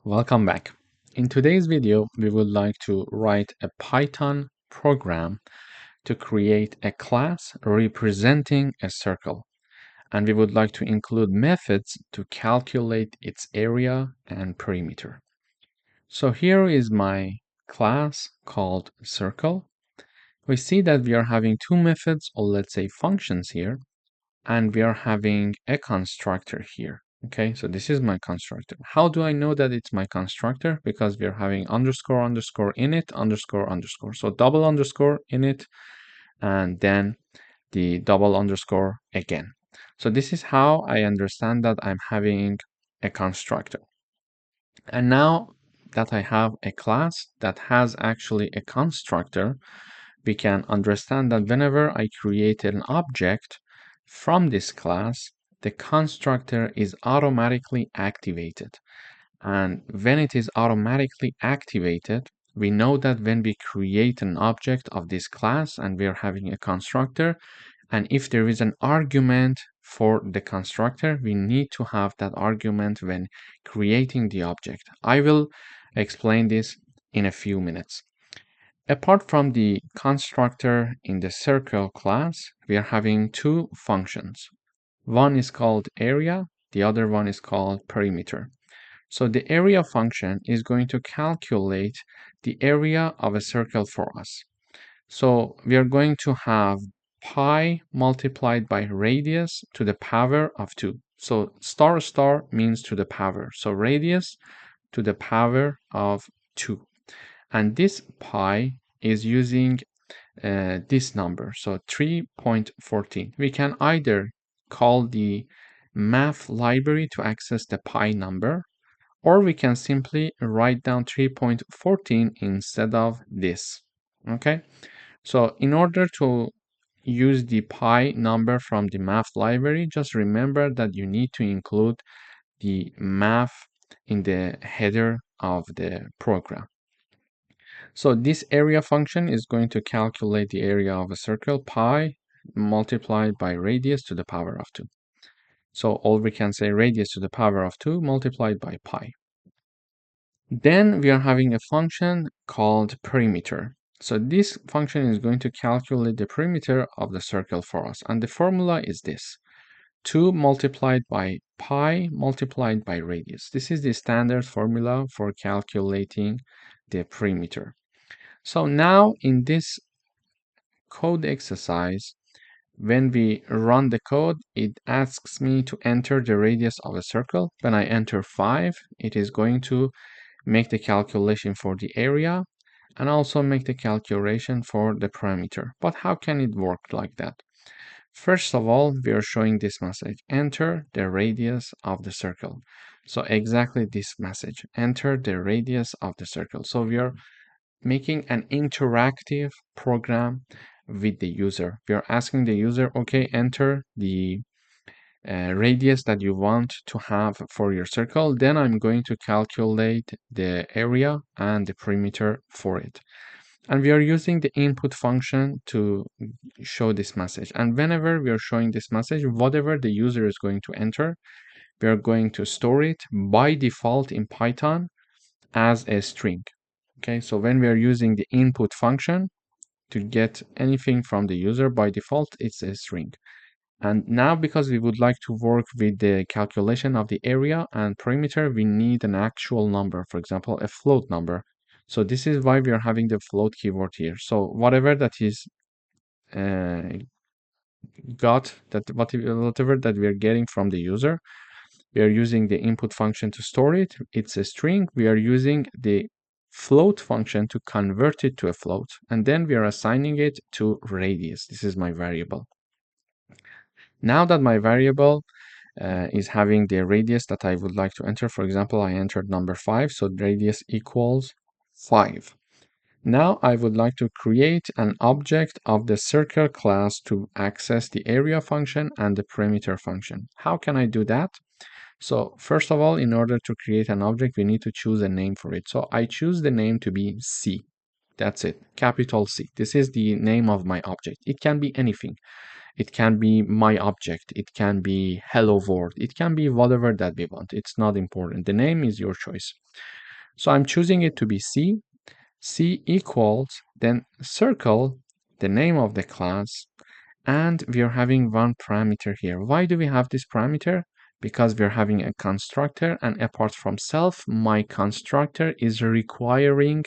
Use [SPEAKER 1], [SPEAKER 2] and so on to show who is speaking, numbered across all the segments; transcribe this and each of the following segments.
[SPEAKER 1] Welcome back. In today's video, we would like to write a Python program to create a class representing a circle. And we would like to include methods to calculate its area and perimeter. So here is my class called circle. We see that we are having two methods, or let's say functions here, and we are having a constructor here. Okay, so this is my constructor. How do I know that it's my constructor? Because we are having underscore underscore init underscore underscore. So double underscore init and then the double underscore again. So this is how I understand that I'm having a constructor. And now that I have a class that has actually a constructor, we can understand that whenever I create an object from this class, the constructor is automatically activated. And when it is automatically activated, we know that when we create an object of this class and we are having a constructor, and if there is an argument for the constructor, we need to have that argument when creating the object. I will explain this in a few minutes. Apart from the constructor in the circle class, we are having two functions. One is called area, the other one is called perimeter. So the area function is going to calculate the area of a circle for us. So we are going to have pi multiplied by radius to the power of 2. So star star means to the power. So radius to the power of 2. And this pi is using this number, so 3.14. We can either call the math library to access the pi number, or we can simply write down 3.14 instead of this. Okay, so in order to use the pi number from the math library, just remember that you need to include the math in the header of the program. So this area function is going to calculate the area of a circle, pi multiplied by radius to the power of 2. So all we can say radius to the power of 2 multiplied by pi. Then we are having a function called perimeter. So this function is going to calculate the perimeter of the circle for us. And the formula is this: 2 multiplied by pi multiplied by radius. This is the standard formula for calculating the perimeter. So now in this code exercise, when we run the code, it asks me to enter the radius of a circle. When I enter 5, it is going to make the calculation for the area and also make the calculation for the perimeter. But how can it work like that? First of all, we are showing this message: enter the radius of the circle. So exactly this message: enter the radius of the circle. So we are making an interactive program with the user. We are asking the user, okay, enter the radius that you want to have for your circle. Then I'm going to calculate the area and the perimeter for it. And we are using the input function to show this message. And whenever we are showing this message, whatever the user is going to enter, we are going to store it by default in Python as a string. Okay, so when we are using the input function to get anything from the user, by default, it's a string. And now, because we would like to work with the calculation of the area and perimeter, we need an actual number, for example, a float number. So this is why we are having the float keyword here. So whatever that is whatever that we are getting from the user, we are using the input function to store it. It's a string. We are using the float function to convert it to a float, and then we are assigning it to radius. This is my variable. Now that my variable is having the radius that I would like to enter, for example, I entered number 5, so radius equals 5. Now I would like to create an object of the circle class to access the area function and the perimeter function. How can I do that? So first of all, in order to create an object, we need to choose a name for it. So I choose the name to be C. That's it, capital C. This is the name of my object. It can be anything. It can be my object. It can be hello world. It can be whatever that we want. It's not important. The name is your choice. So I'm choosing it to be C. C equals, then circle the name of the class, and we are having one parameter here. Why do we have this parameter? Because we're having a constructor, and apart from self, my constructor is requiring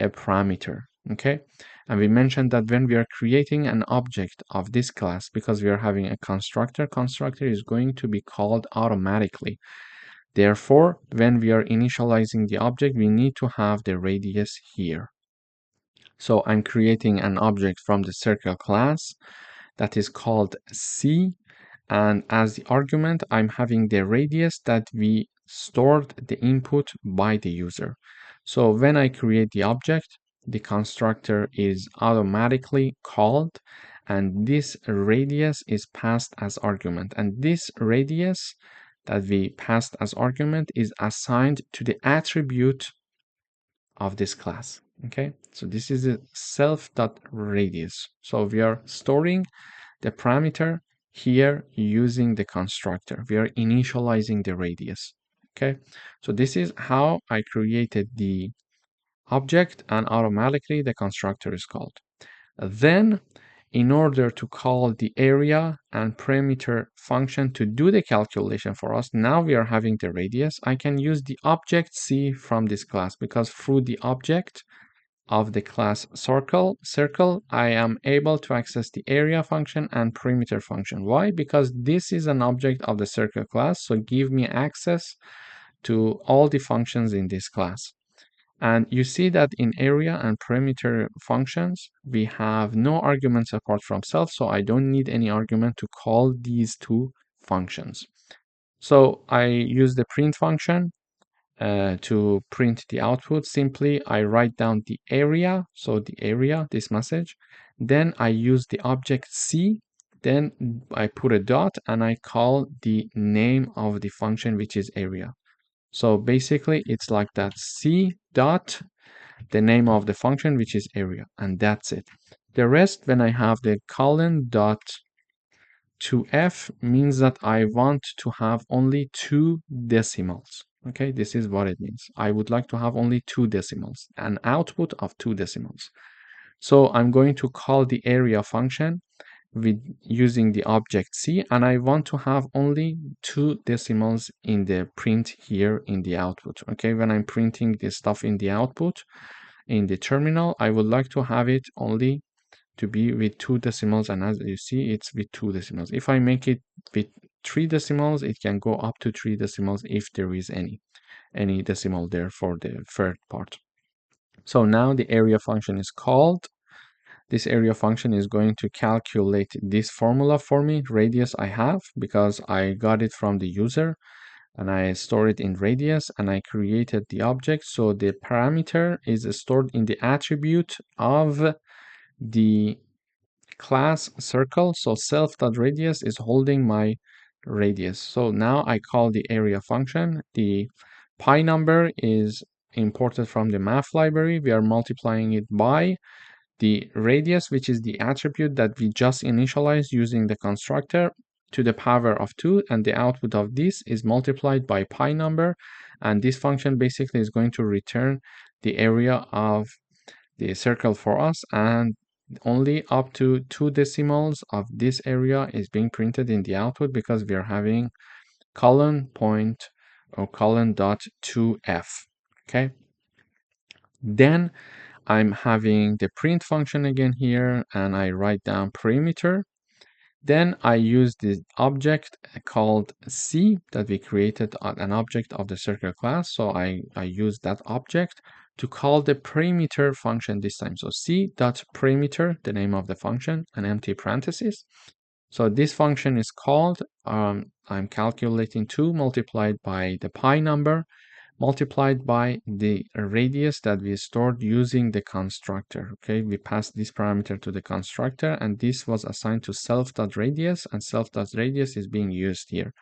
[SPEAKER 1] a parameter. Okay, and we mentioned that when we are creating an object of this class, because we are having a constructor is going to be called automatically. Therefore, when we are initializing the object, we need to have the radius here. So I'm creating an object from the circle class that is called C, and as the argument, I'm having the radius that we stored the input by the user. So when I create the object, the constructor is automatically called, and this radius is passed as argument. And this radius that we passed as argument is assigned to the attribute of this class. Okay, so this is a self.radius. So we are storing the parameter here using the constructor. We are initializing the radius. Okay, so this is how I created the object, and automatically the constructor is called. Then, in order to call the area and perimeter function to do the calculation for us, now we are having the radius. I can use the object C from this class, because through the object of the class circle, I am able to access the area function and perimeter function. Why? Because this is an object of the circle class, so give me access to all the functions in this class. And you see that in area and perimeter functions, we have no arguments apart from self, so I don't need any argument to call these two functions. So I use the print function to print the output. Simply, I write down the area, so the area, this message. Then I use the object C, then I put a dot, and I call the name of the function, which is area. So basically, it's like that, C dot, the name of the function, which is area, and that's it. The rest, when I have the colon dot to F, means that I want to have only 2 decimals. Okay, this is what it means. I would like to have only 2 decimals, an output of 2 decimals. So I'm going to call the area function with using the object C, and I want to have only 2 decimals in the print here in the output. Okay, when I'm printing the stuff in the output in the terminal, I would like to have it only to be with 2 decimals, and as you see, it's with 2 decimals. If I make it with 3 decimals, it can go up to 3 decimals if there is any decimal there for the third part. So now the area function is called. This area function is going to calculate this formula for me, radius I have, because I got it from the user, and I store it in radius, and I created the object. So the parameter is stored in the attribute of the class circle. So self.radius is holding my radius. So now I call the area function. The pi number is imported from the math library. We are multiplying it by the radius, which is the attribute that we just initialized using the constructor, to the power of 2, and the output of this is multiplied by pi number, and this function basically is going to return the area of the circle for us, and only up to 2 decimals of this area is being printed in the output, because we are having colon point or colon dot 2f. Okay, then I'm having the print function again here, and I write down perimeter. Then I use the object called C that we created, an object of the circle class. So I use that object to call the perimeter function this time. So C.perimeter, the name of the function, an empty parenthesis. So this function is called, I'm calculating 2 multiplied by the pi number, multiplied by the radius that we stored using the constructor. Okay, we passed this parameter to the constructor, and this was assigned to self.radius, and self.radius is being used here.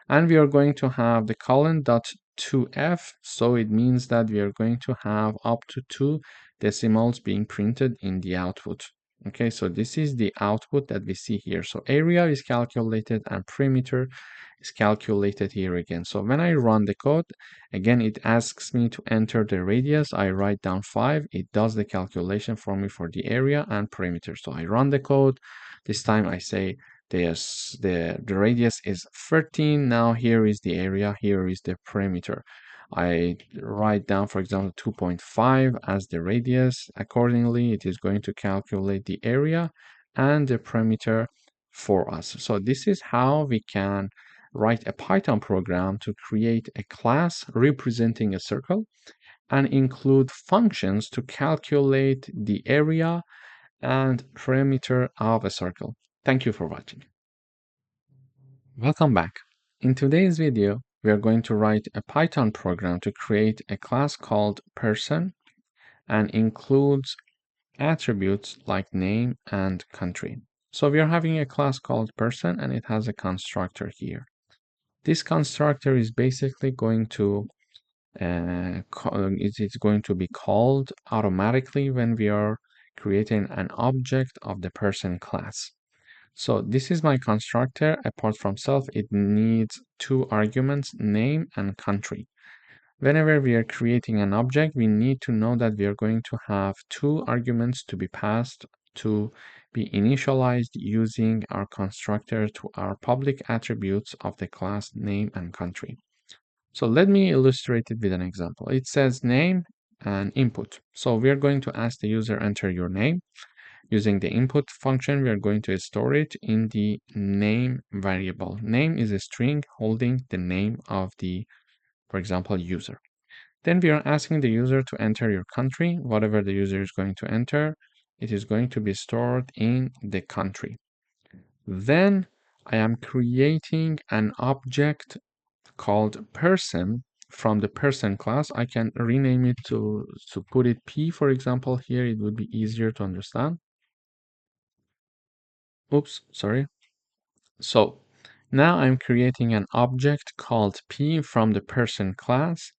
[SPEAKER 1] And we are going to have the colon dot 2f, so it means that we are going to have up to 2 decimals being printed in the output. Okay, so this is the output that we see here. So area is calculated and perimeter is calculated here again. So when I run the code, again, it asks me to enter the radius. I write down 5. It does the calculation for me for the area and perimeter. So I run the code. This time I say the radius is 13. Now here is the area. Here is the perimeter. I write down, for example, 2.5 as the radius. Accordingly, it is going to calculate the area and the perimeter for us. So this is how we can write a Python program to create a class representing a circle and include functions to calculate the area and perimeter of a circle. Thank you for watching. Welcome back. In today's video, we are going to write a Python program to create a class called person and includes attributes like name and country. So we are having a class called person and it has a constructor here. This constructor is basically going to it's going to be called automatically when we are creating an object of the person class. So this is my constructor. Apart from self, it needs two arguments, name and country. Whenever we are creating an object, we need to know that we are going to have two arguments to be passed to be initialized using our constructor to our public attributes of the class name and country. So let me illustrate it with an example. It says name and input. So we are going to ask the user enter your name. Using the input function, we are going to store it in the name variable. Name is a string holding the name of the, for example, user. Then we are asking the user to enter your country. Whatever the user is going to enter, it is going to be stored in the country. Then I am creating an object called person from the person class. I can rename it to put it P, for example, here. It would be easier to understand. Oops, sorry. So now I'm creating an object called P from the person class.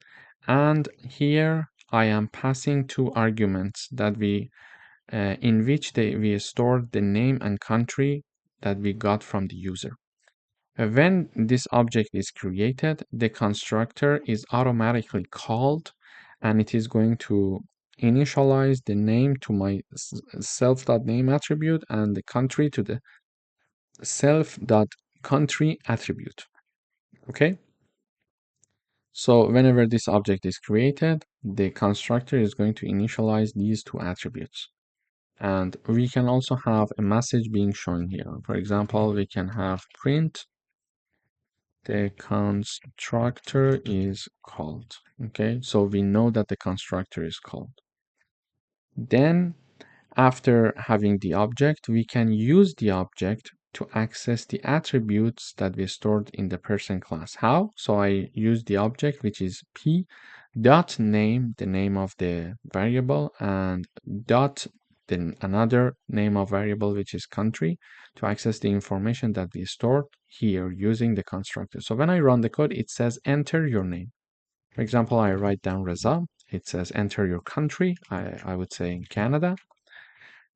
[SPEAKER 1] And here I am passing two arguments that in which we stored the name and country that we got from the user. When this object is created, the constructor is automatically called and it is going to initialize the name to my self.name attribute and the country to the self.country attribute. Okay? So whenever this object is created, the constructor is going to initialize these two attributes. And we can also have a message being shown here. For example, we can have print the constructor is called. Okay, so we know that the constructor is called. Then after having the object, we can use the object to access the attributes that we stored in the person class. How? So I use the object, which is p dot name, the name of the variable, and dot then another name of variable, which is country, to access the information that we stored here using the constructor. So when I run the code, it says enter your name. For example, I write down Reza. It says enter your country. I would say in Canada.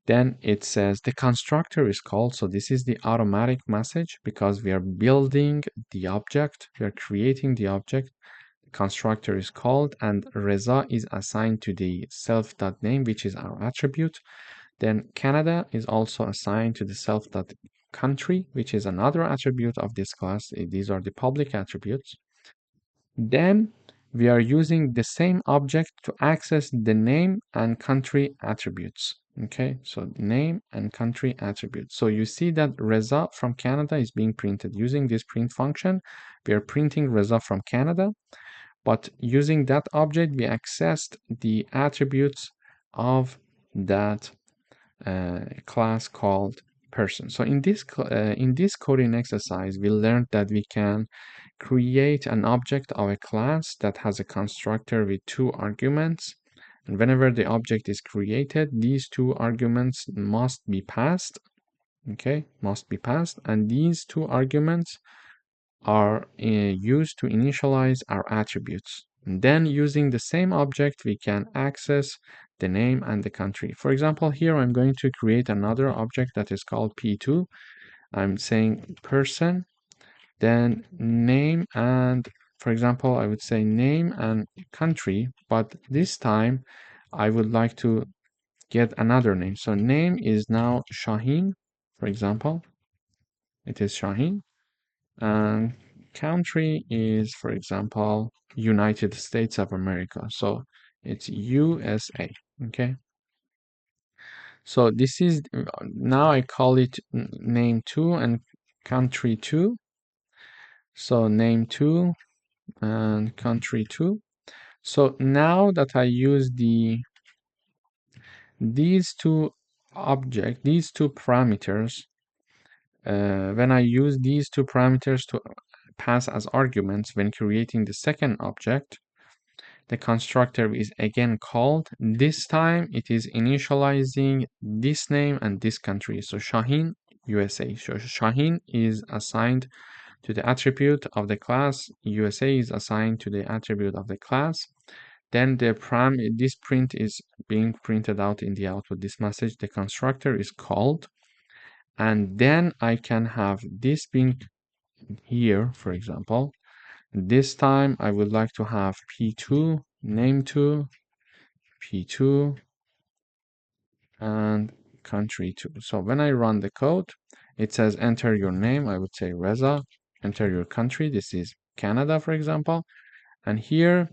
[SPEAKER 1] Then it says the constructor is called. So this is the automatic message because we are building the object. We are creating the object. The constructor is called and Reza is assigned to the self.name, which is our attribute. Then Canada is also assigned to the self.country, which is another attribute of this class. These are the public attributes. Then we are using the same object to access the name and country attributes. Okay, so name and country attributes. So you see that Reza from Canada is being printed using this print function. We are printing Reza from Canada, but using that object, we accessed the attributes of that class called person. So in this coding exercise, we learned that we can create an object of a class that has a constructor with two arguments. And whenever the object is created, these two arguments must be passed. Okay, must be passed. And these two arguments are used to initialize our attributes. And then using the same object, we can access the name and the country. For example, here I'm going to create another object that is called P2. I'm saying person, then name, and for example, I would say name and country, but this time I would like to get another name. So name is now Shaheen, for example. It is Shaheen. And country is, for example, United States of America. So it's USA. Okay. So this is now I call it name 2 and country 2. So name 2 and country 2. So now that I use these two parameters, when I use these two parameters to pass as arguments when creating the second object, the constructor is again called. This time it is initializing this name and this country. So Shaheen, USA. So Shaheen is assigned to the attribute of the class. USA is assigned to the attribute of the class. Then this print is being printed out in the output. This message, the constructor is called. And then I can have this being here, for example. This time I would like to have P2, name2, P2, and country2. So when I run the code, it says enter your name. I would say Reza. Enter your country. This is Canada, for example. And here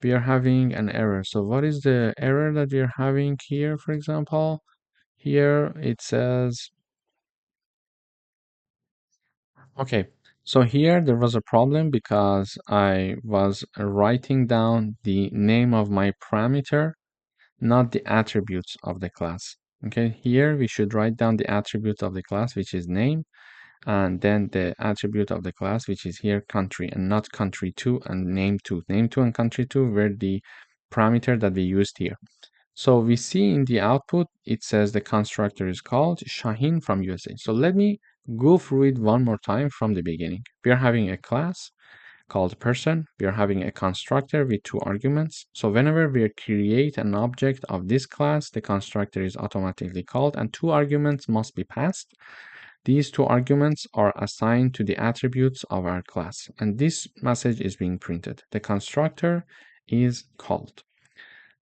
[SPEAKER 1] we are having an error. So what is the error that we are having here, for example? Here it says, okay, so here there was a problem because I was writing down the name of my parameter, not the attributes of the class. Okay, here we should write down the attribute of the class, which is name, and then the attribute of the class, which is here country, and not country2 and name2. Name2 and country2 were the parameter that we used here. So we see in the output, it says the constructor is called Shaheen from USA. So let me go through it one more time from the beginning. We are having a class called person. We are having a constructor with two arguments. So whenever we create an object of this class, the constructor is automatically called and two arguments must be passed. These two arguments are assigned to the attributes of our class. And this message is being printed. The constructor is called.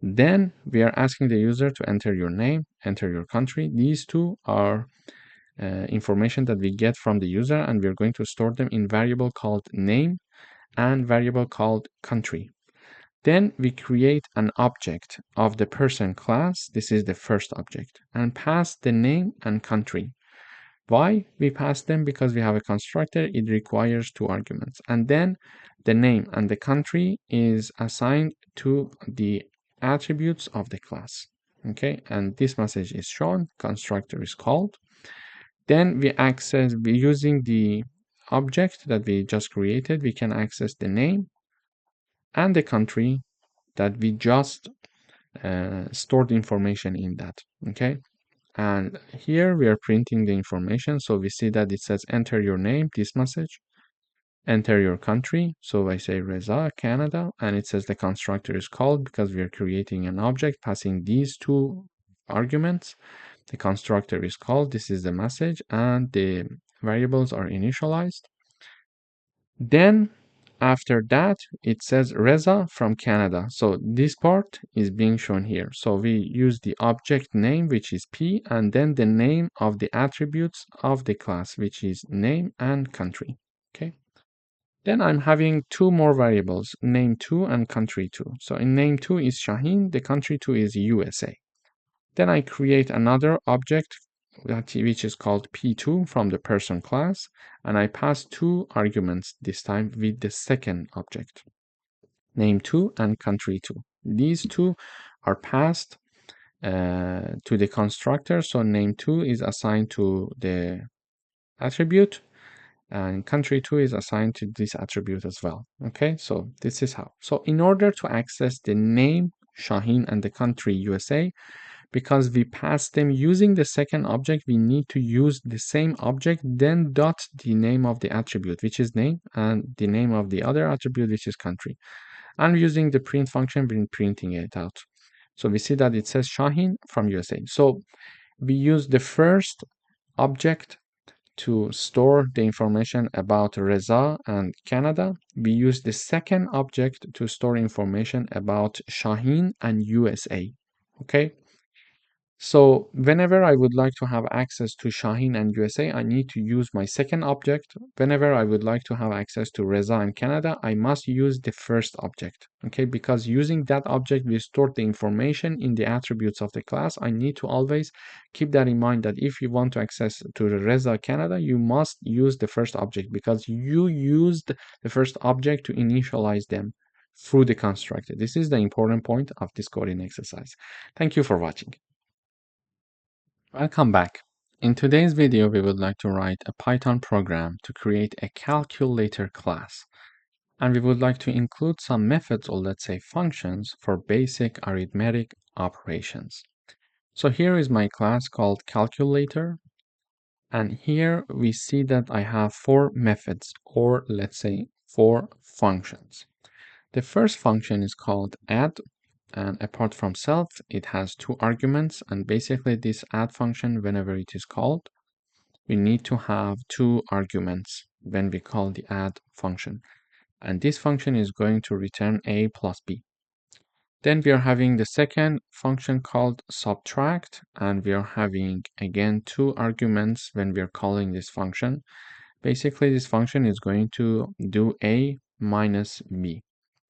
[SPEAKER 1] Then we are asking the user to enter your name, enter your country. These two are information that we get from the user, and we're going to store them in variable called name and variable called country. Then we create an object of the person class. This is the first object, and pass the name and country. Why we pass them? Because we have a constructor, it requires two arguments. And then the name and the country is assigned to the attributes of the class. Okay, and this message is shown, constructor is called. Then we access, using the object that we just created, we can access the name and the country that we just stored information in that. Okay, and here we are printing the information. So we see that it says enter your name, this message, enter your country. So I say Reza, Canada, and it says the constructor is called because we are creating an object passing these two arguments. The constructor is called, this is the message, and the variables are initialized. Then after that, it says Reza from Canada. So this part is being shown here. So we use the object name, which is P, and then the name of the attributes of the class, which is name and country. Okay. Then I'm having two more variables, name2 and country2. So in name2 is Shaheen, the country2 is USA. Then I create another object which is called P2 from the person class, and I pass two arguments this time with the second object, name2 and country2. These two are passed to the constructor, so name2 is assigned to the attribute and country2 is assigned to this attribute as well. Okay, so this is how. So in order to access the name Shaheen and the country USA, because we pass them using the second object, we need to use the same object, then dot the name of the attribute, which is name, and the name of the other attribute, which is country. And using the print function, we're printing it out. So we see that it says Shaheen from USA. So we use the first object to store the information about Reza and Canada. We use the second object to store information about Shaheen and USA. Okay. So whenever I would like to have access to Shaheen and USA, I need to use my second object. Whenever I would like to have access to Reza and Canada, I must use the first object. Okay, because using that object, we store the information in the attributes of the class. I need to always keep that in mind that if you want to access to the Reza Canada, you must use the first object because you used the first object to initialize them through the constructor. This is the important point of this coding exercise. Thank you for watching. Welcome back. In today's video, we would like to write a Python program to create a calculator class. And we would like to include some methods, or let's say functions, for basic arithmetic operations. So here is my class called calculator. And here we see that I have 4 methods, or let's say 4 functions. The first function is called add. And apart from self, it has 2 arguments. And basically this add function, whenever it is called, we need to have 2 arguments when we call the add function. And this function is going to return a plus b. Then we are having the second function called subtract. And we are having, again, 2 arguments when we are calling this function. Basically, this function is going to do a minus b,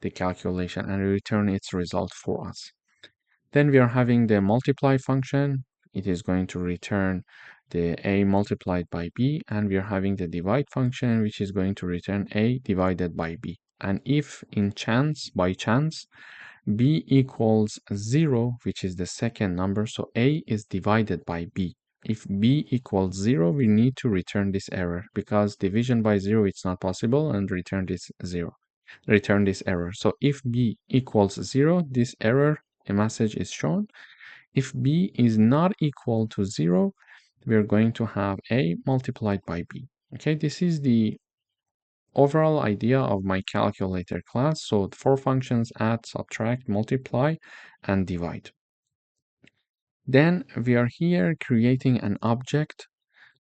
[SPEAKER 1] the calculation, and return its result for us. Then we are having the multiply function. It is going to return the a multiplied by b, and we are having the divide function, which is going to return a divided by b. And if by chance, b equals 0, which is the second number, so a is divided by b. If b equals 0, we need to return this error because division by 0 it's not possible, and return this error. So if b equals 0, this error, a message is shown. If b is not equal to 0, we're going to have a multiplied by b. Okay, this is the overall idea of my calculator class. So 4 functions: add, subtract, multiply, and divide. Then we are here creating an object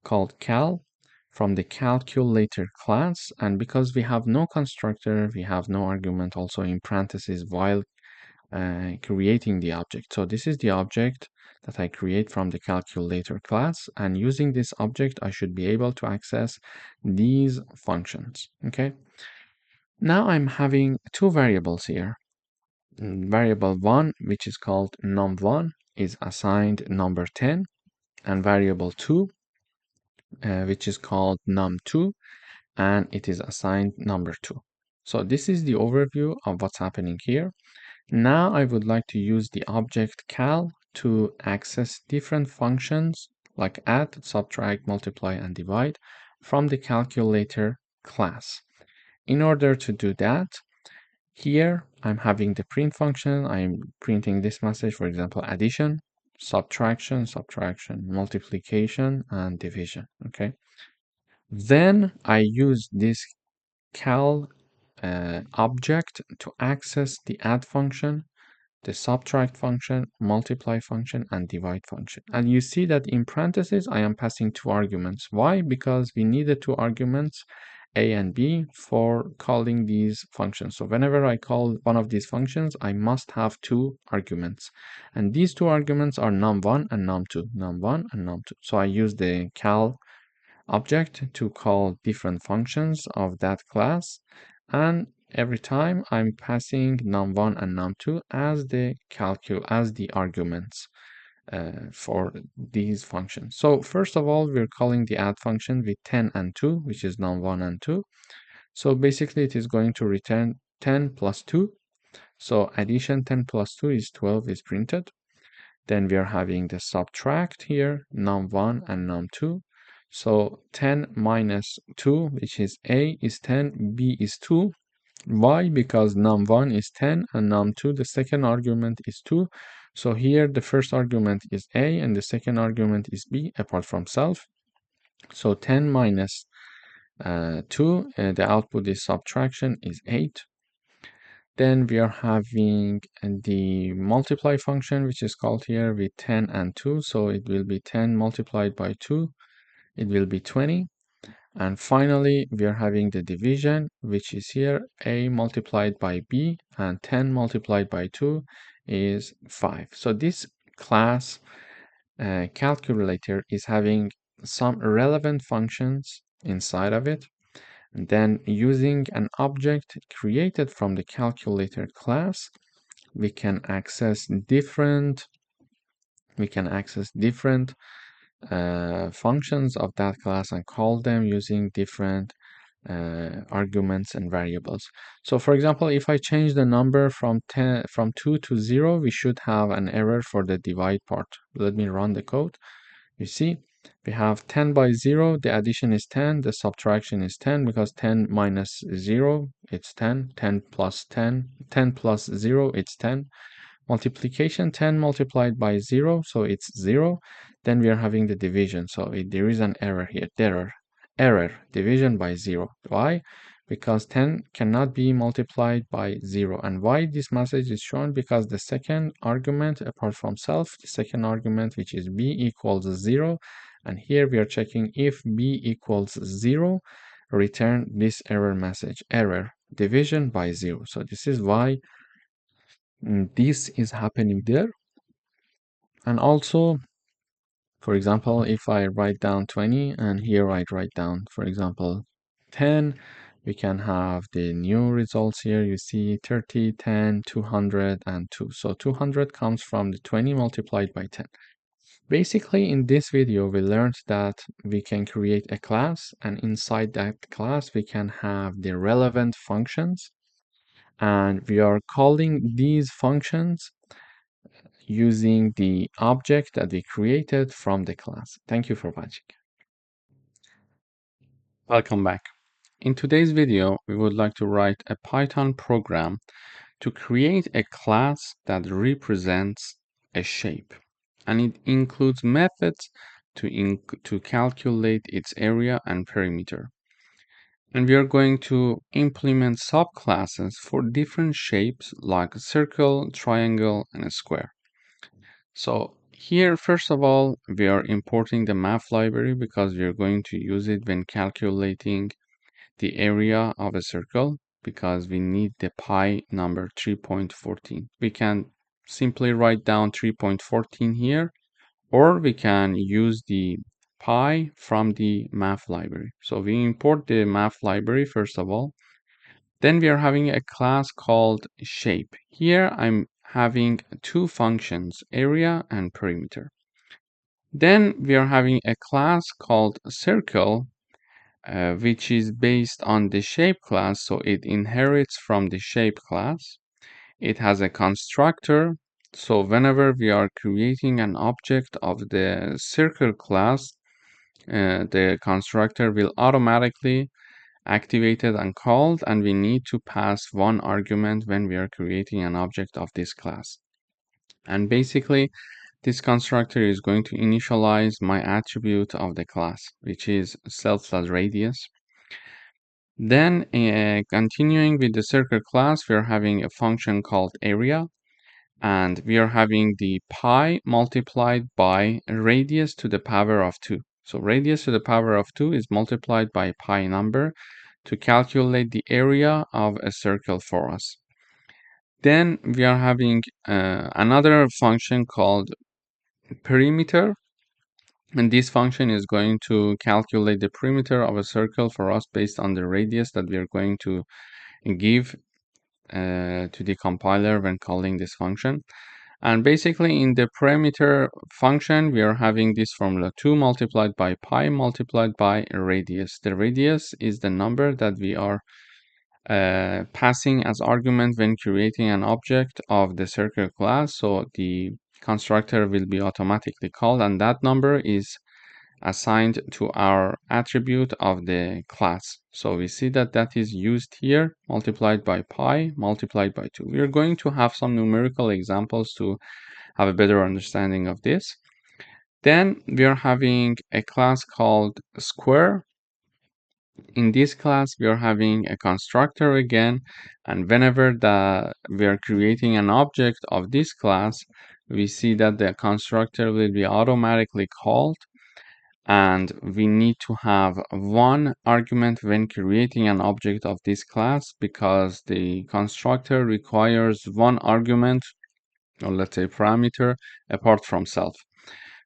[SPEAKER 1] called cal from the calculator class. And because we have no constructor, we have no argument also in parentheses while creating the object. So this is the object that I create from the calculator class. And using this object, I should be able to access these functions. Okay. Now I'm having 2 variables here. Variable 1, which is called num1, is assigned number 10. And variable 2, which is called num2, and it is assigned number 2. So this is the overview of what's happening here. Now I would like to use the object cal to access different functions like add, subtract, multiply, and divide from the calculator class. In order to do that, here I'm having the print function. I'm printing this message, for example, addition, subtraction, multiplication, and division. Okay. Then I use this cal object to access the add function, the subtract function, multiply function, and divide function. And you see that in parentheses, I am passing 2 arguments. Why? Because we needed 2 arguments, a and b, for calling these functions. So whenever I call one of these functions, I must have 2 arguments. And these 2 arguments are num1 and num2, So I use the cal object to call different functions of that class, and every time I'm passing num1 and num2 as the arguments for these functions. So first of all, we're calling the add function with 10 and 2, which is num1 and 2. So basically it is going to return 10 plus 2. So addition 10 plus 2 is 12 is printed. Then we are having the subtract here, num1 and num2. So 10 minus 2, which is a, is 10, b is 2. Why? Because num1 is 10 and num2, the second argument is 2. So here the first argument is a and the second argument is b apart from self. So 10 minus 2, the output is subtraction, is 8. Then we are having the multiply function, which is called here with 10 and 2. So it will be 10 multiplied by 2. It will be 20. And finally, we are having the division, which is here a multiplied by b, and 10 multiplied by 2 is 5. So this class calculator is having some relevant functions inside of it. And then using an object created from the calculator class, we can access different functions of that class and call them using different arguments and variables. So for example, if I change the number from 2 to 0, we should have an error for the divide part. Let me run the code. You see, we have 10 by 0, the addition is 10, the subtraction is 10, because 10 minus 0, it's 10, 10 plus 10, 10 plus 0, it's 10. Multiplication, 10 multiplied by 0, so it's 0. Then we are having the division, so there is an error here, error, division by 0. Why? Because 10 cannot be multiplied by 0. And why this message is shown? Because the second argument, apart from self, the second argument, which is b equals 0, and here we are checking if b equals 0, return this error message, error, division by 0. So this is why this is happening there. And also, for example, if I write down 20 and here I write down, for example, 10, we can have the new results here. You see 30, 10, 200, and 2. So 200 comes from the 20 multiplied by 10. Basically, in this video, we learned that we can create a class, and inside that class, we can have the relevant functions. And we are calling these functions using the object that we created from the class. Thank you for watching. Welcome back. In today's video, we would like to write a Python program to create a class that represents a shape. And it includes methods to calculate its area and perimeter. And we are going to implement subclasses for different shapes like a circle, triangle, and a square. So here, first of all, we are importing the math library because we are going to use it when calculating the area of a circle, because we need the pi number 3.14. We can simply write down 3.14 here, or we can use the pi from the math library. So we import the math library first of all. Then we are having a class called shape. Here I'm having two functions, area and perimeter. Then we are having a class called circle, which is based on the shape class, so it inherits from the shape class. It has a constructor, so whenever we are creating an object of the circle class, the constructor will automatically activated and called, and we need to pass one argument when we are creating an object of this class. And basically, this constructor is going to initialize my attribute of the class, which is self/radius. Then, continuing with the circle class, we are having a function called area, and we are having the pi multiplied by radius to the power of 2. So radius to the power of 2 is multiplied by pi number to calculate the area of a circle for us. Then we are having another function called perimeter, and this function is going to calculate the perimeter of a circle for us based on the radius that we are going to give to the compiler when calling this function. And basically in the perimeter function, we are having this formula 2 multiplied by pi multiplied by radius. The radius is the number that we are passing as argument when creating an object of the circle class. So the constructor will be automatically called, and that number is assigned to our attribute of the class. So we see that that is used here, multiplied by pi multiplied by 2. We are going to have some numerical examples to have a better understanding of this. Then we are having a class called square, In this class, we are having a constructor again, and whenever we are creating an object of this class, we see that the constructor will be automatically called, and we need to have one argument when creating an object of this class because the constructor requires one argument, or let's say parameter, apart from self.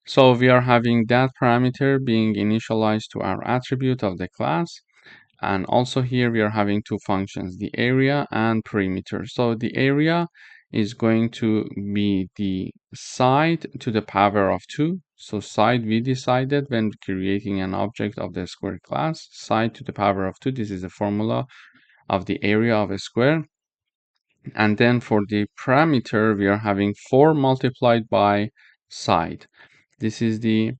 [SPEAKER 1] So we are having that parameter being initialized to our attribute of the class. And also here we are having two functions, the area and perimeter. So the area is going to be the side to the power of 2. So side we decided when creating an object of the square class, side to the power of 2. This is the formula of the area of a square. And then for the parameter, we are having 4 multiplied by side. This is the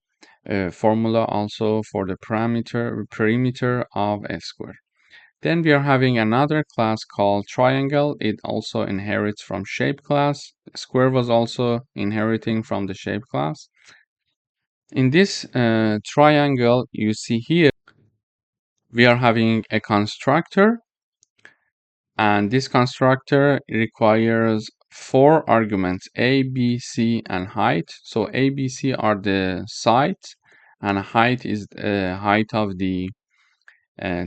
[SPEAKER 1] formula also for the perimeter of a square. Then we are having another class called triangle. It also inherits from shape class. Square was also inheriting from the shape class. In this triangle, you see here, we are having a constructor, and this constructor requires 4 arguments, A, B, C, and height. So A, B, C are the sides, and height is the height of the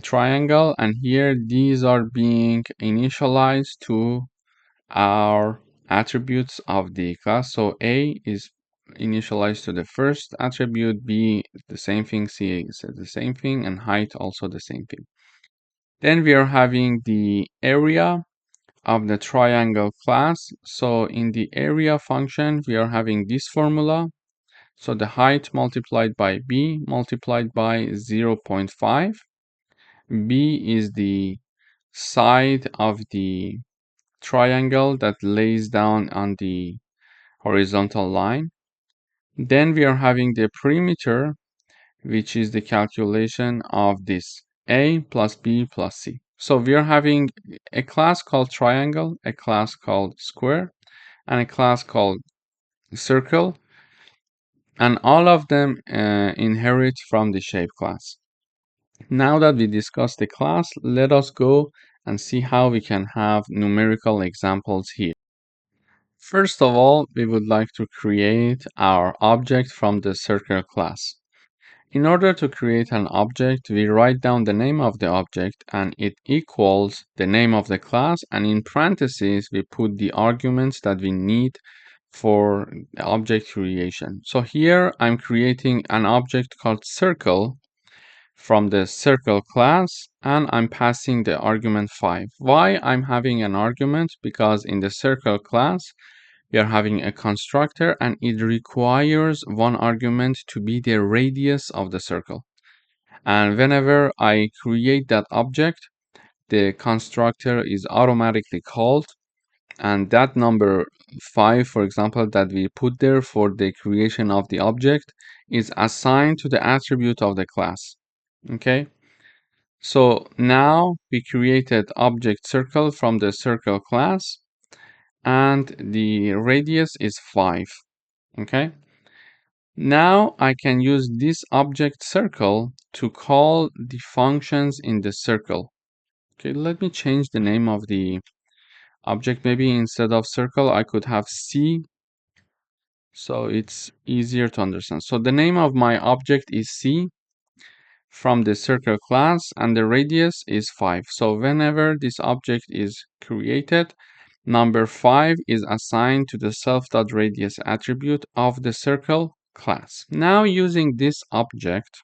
[SPEAKER 1] triangle, and here these are being initialized to our attributes of the class. So A is initialized to the first attribute, B the same thing, C is the same thing, and height also the same thing. Then we are having the area of the triangle class. So in the area function, we are having this formula. So the height multiplied by B multiplied by 0.5. B is the side of the triangle that lays down on the horizontal line. Then we are having the perimeter, which is the calculation of this A plus B plus C. So we are having a class called triangle, a class called square, and a class called circle, and all of them inherit from the shape class. Now that we discussed the class, let us go and see how we can have numerical examples here. First of all, we would like to create our object from the circle class. In order to create an object, we write down the name of the object and it equals the name of the class, and in parentheses we put the arguments that we need for the object creation. So here I'm creating an object called circle from the circle class, and I'm passing the argument 5. Why I'm having an argument? Because in the circle class we are having a constructor and it requires one argument to be the radius of the circle. And whenever I create that object, the constructor is automatically called, and that number 5, for example, that we put there for the creation of the object is assigned to the attribute of the class. Okay, so now we created object circle from the circle class, and the radius is 5. Okay, now I can use this object circle to call the functions in the circle. Okay, let me change the name of the object. Maybe instead of circle I could have C, so it's easier to understand. So the name of my object is C from the circle class, and the radius is 5. So whenever this object is created, number 5 is assigned to the self.radius attribute of the circle class. Now using this object,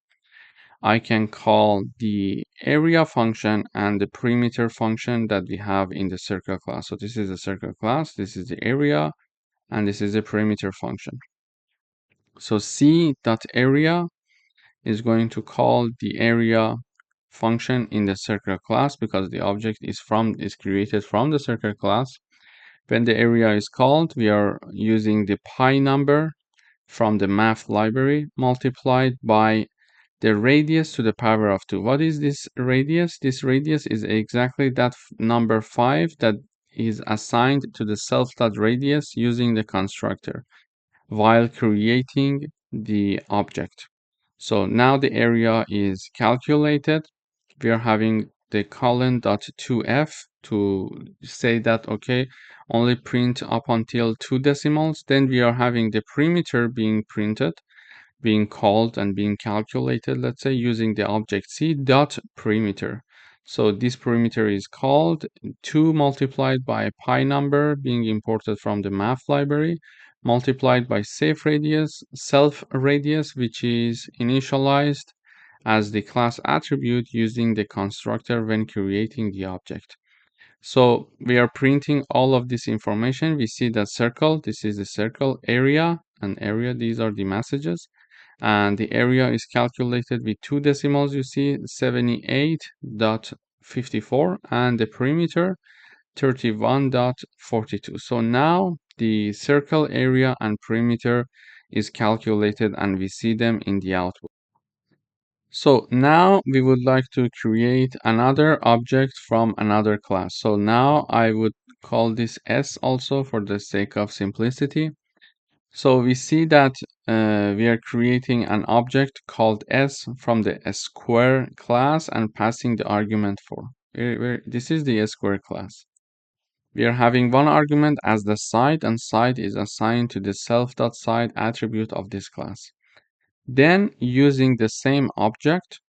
[SPEAKER 1] I can call the area function and the perimeter function that we have in the circle class. So this is the circle class, this is the area, and this is the perimeter function. So c.area is going to call the area function in the circle class because the object is created from the circle class. When the area is called, we are using the pi number from the math library multiplied by the radius to the power of 2. What is this radius? This radius is exactly that number 5 that is assigned to the self.radius using the constructor while creating the object. So now the area is calculated we are having the colon.2f to say that, okay, only print up until 2 decimals. Then we are having the perimeter being printed, being called and being calculated, let's say, using the object C dot perimeter. So this perimeter is called 2 multiplied by a pi number being imported from the math library, multiplied by self radius, which is initialized as the class attribute using the constructor when creating the object. So we are printing all of this information. We see the circle, this is the circle, area, and area, these are the messages. And the area is calculated with 2 decimals, you see 78.54, and the perimeter 31.42. So now the circle, area, and perimeter is calculated and we see them in the output. So now we would like to create another object from another class. So now I would call this S also for the sake of simplicity. So we see that we are creating an object called S from the square class and passing the argument 4. This is the square class. We are having one argument as the side, and side is assigned to the self.side attribute of this class. Then using the same object,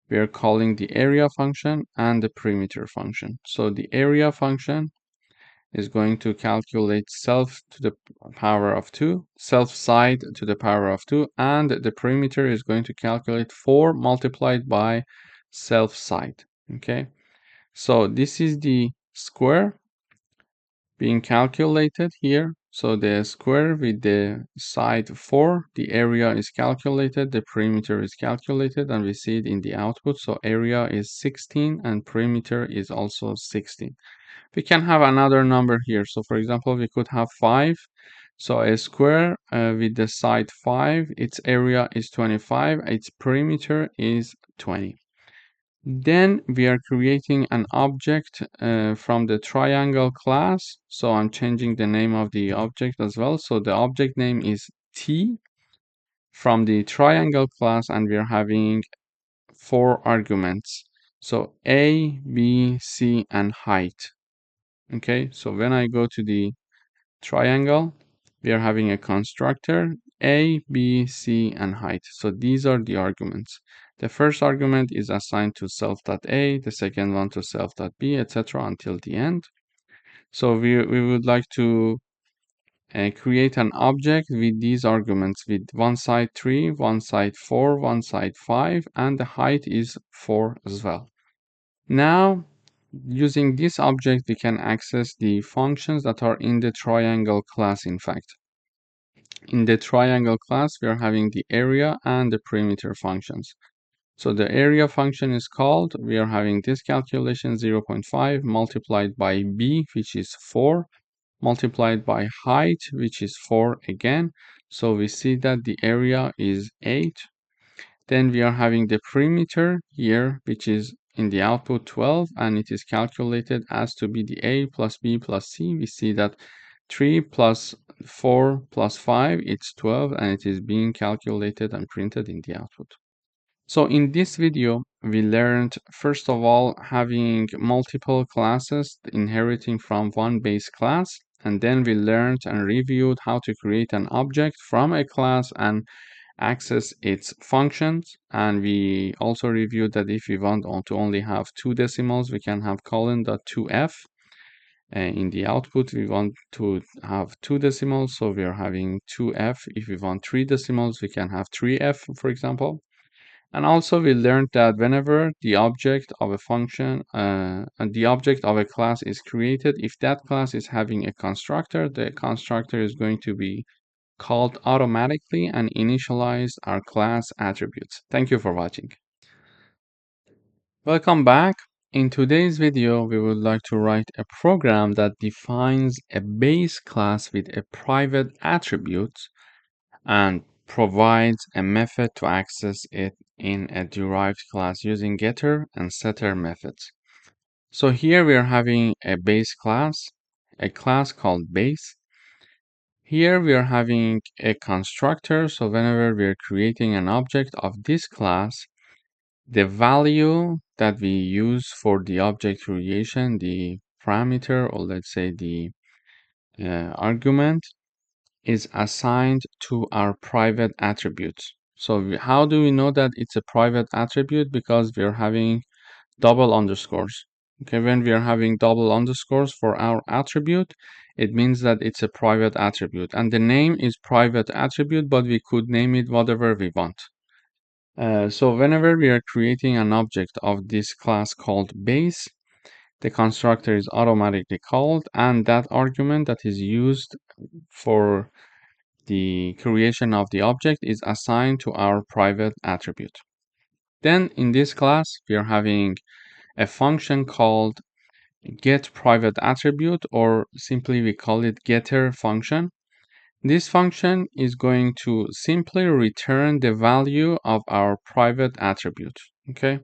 [SPEAKER 1] we are calling the area function and the perimeter function. So the area function is going to calculate self to the power of 2, self side to the power of 2, and the perimeter is going to calculate 4 multiplied by self side. Okay, so this is the square being calculated here. So the square with the side 4, the area is calculated, the perimeter is calculated, and we see it in the output. So area is 16 and perimeter is also 16. We can have another number here. So for example, we could have 5. So a square with the side 5, its area is 25, its perimeter is 20. Then we are creating an object from the triangle class. So I'm changing the name of the object as well. So the object name is T from the triangle class, and we are having 4 arguments. So A, B, C, and height. Okay, so when I go to the triangle, we are having a constructor A, B, C, and height. So these are the arguments. The first argument is assigned to self.a, the second one to self.b, etc. until the end. So we would like to create an object with these arguments with one side 3, one side 4, one side 5, and the height is 4 as well. Now, using this object, we can access the functions that are in the triangle class, in fact. In the triangle class, we are having the area and the perimeter functions. So the area function is called, we are having this calculation 0.5 multiplied by b, which is 4, multiplied by height, which is 4 again. So we see that the area is 8. Then we are having the perimeter here, which is in the output 12, and it is calculated as to be the a plus b plus c. We see that 3 plus 4 plus 5, it's 12, and it is being calculated and printed in the output. So in this video, we learned, first of all, having multiple classes inheriting from one base class, and then we learned and reviewed how to create an object from a class and access its functions. And we also reviewed that if we want to only have 2 decimals, we can have colon.2f. In the output, we want to have 2 decimals, so we are having 2f. If we want 3 decimals, we can have 3f, for example. And also we learned that whenever the object of a function and the object of a class is created, if that class is having a constructor, the constructor is going to be called automatically and initialize our class attributes. Thank you for watching. Welcome back. In today's video, we would like to write a program that defines a base class with a private attribute and provides a method to access it in a derived class using getter and setter methods. So here we are having a base class, a class called base. Here we are having a constructor, so whenever we are creating an object of this class, the value that we use for the object creation, the parameter, or let's say the argument, is assigned to our private attributes. So how do we know that it's a private attribute? Because we're having double underscores. Okay, when we are having double underscores for our attribute, it means that it's a private attribute. And the name is private attribute, but we could name it whatever we want. So whenever we are creating an object of this class called base, the constructor is automatically called, and that argument that is used for the creation of the object is assigned to our private attribute. Then in this class, we are having a function called getPrivateAttribute, or simply we call it getter function. This function is going to simply return the value of our private attribute. Okay,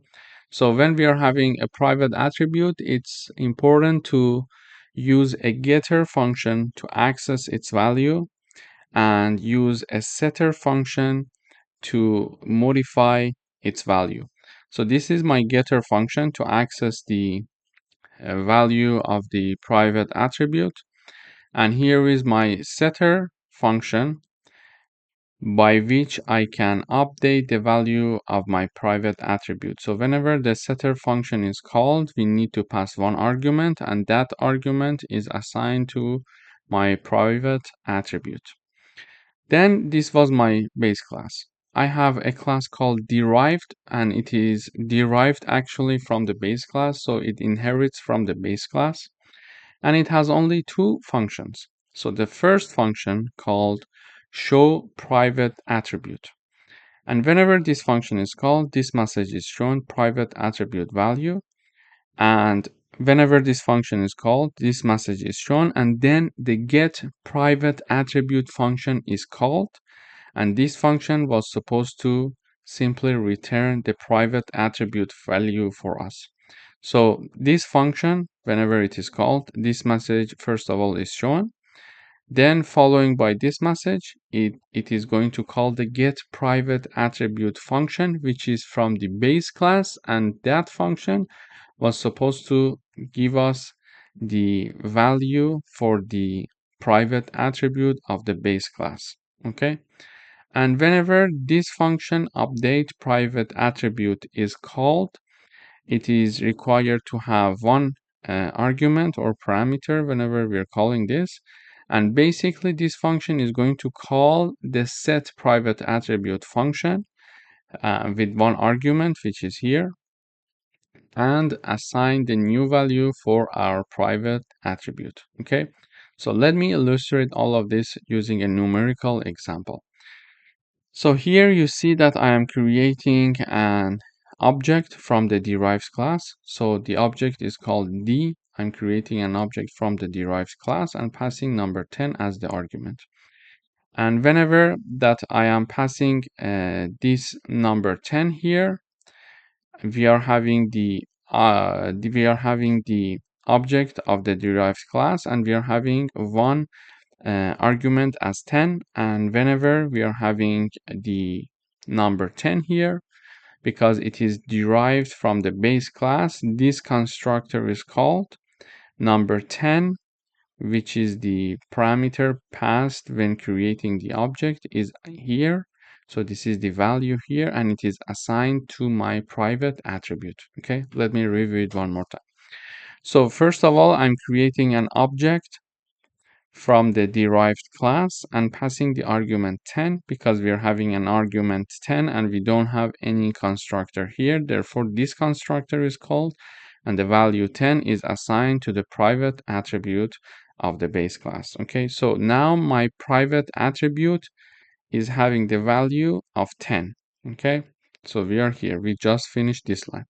[SPEAKER 1] so when we are having a private attribute, it's important to use a getter function to access its value and use a setter function to modify its value. So this is my getter function to access the value of the private attribute, and here is my setter function by which I can update the value of my private attribute. So whenever the setter function is called, we need to pass one argument, and that argument is assigned to my private attribute. Then this was my base class. I have a class called derived, and it is derived actually from the base class, so it inherits from the base class, and it has only two functions. So the first function called show private attribute, and whenever this function is called, this message is shown private attribute value, and whenever this function is called, this message is shown, and then the get private attribute function is called, and this function was supposed to simply return the private attribute value for us. So this function, whenever it is called, this message first of all is shown. Then following by this message, it is going to call the get private attribute function, which is from the base class, and that function was supposed to give us the value for the private attribute of the base class. Okay, and whenever this function update private attribute is called, it is required to have one argument or parameter whenever we are calling this, and basically this function is going to call the set private attribute function with one argument, which is here, and assign the new value for our private attribute. Okay, so let me illustrate all of this using a numerical example. So here you see that I am creating an object from the derived class. So the object is called D. I'm creating an object from the derived class and passing number 10 as the argument. And whenever that I am passing this number 10 here, we are having the object of the derived class, and we are having one argument as 10, and whenever we are having the number 10 here, because it is derived from the base class, this constructor is called number 10, which is the parameter passed when creating the object, is here. So this is the value here, and it is assigned to my private attribute. Okay, let me review it one more time. So first of all, I'm creating an object from the derived class and passing the argument 10, because we are having an argument 10 and we don't have any constructor here. Therefore, this constructor is called, and the value 10 is assigned to the private attribute of the base class. Okay, so now my private attribute is having the value of 10. Okay, so we are here. We just finished this line.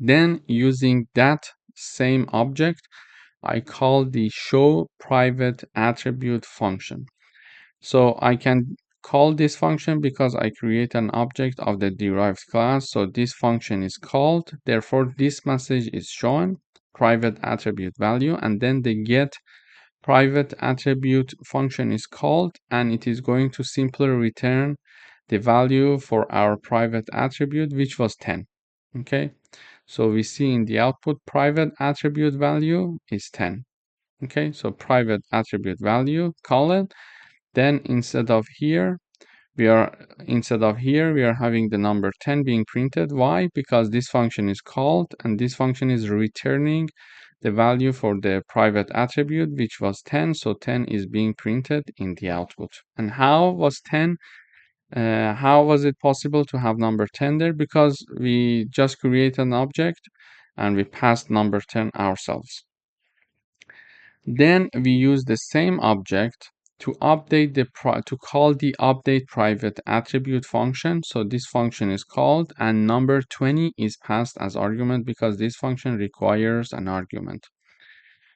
[SPEAKER 1] Then using that same object, I call the show private attribute function. So I can call this function because I create an object of the derived class. So this function is called. Therefore, this message is shown, private attribute value, and then the get private attribute function is called, and it is going to simply return the value for our private attribute, which was 10. Okay, so we see in the output private attribute value is 10. Okay, so private attribute value, colon. Then instead of here, we are having the number 10 being printed. Why? Because this function is called and this function is returning the value for the private attribute, which was 10. So 10 is being printed in the output. And how was it possible to have number 10 there? Because we just create an object and we passed number 10 ourselves. Then we use the same object to update to call the update private attribute function. So this function is called and number 20 is passed as argument because this function requires an argument.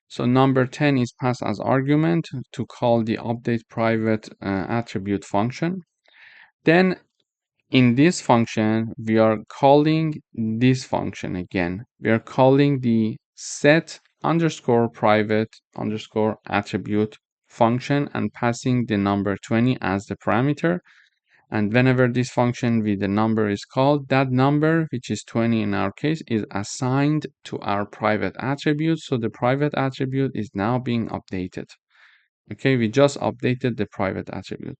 [SPEAKER 1] So number 10 is passed as argument to call the update private attribute function. Then in this function, we are calling this function again. We are calling the set underscore private underscore attribute function and passing the number 20 as the parameter. And whenever this function with the number is called, that number, which is 20 in our case, is assigned to our private attribute. So the private attribute is now being updated. Okay, we just updated the private attribute.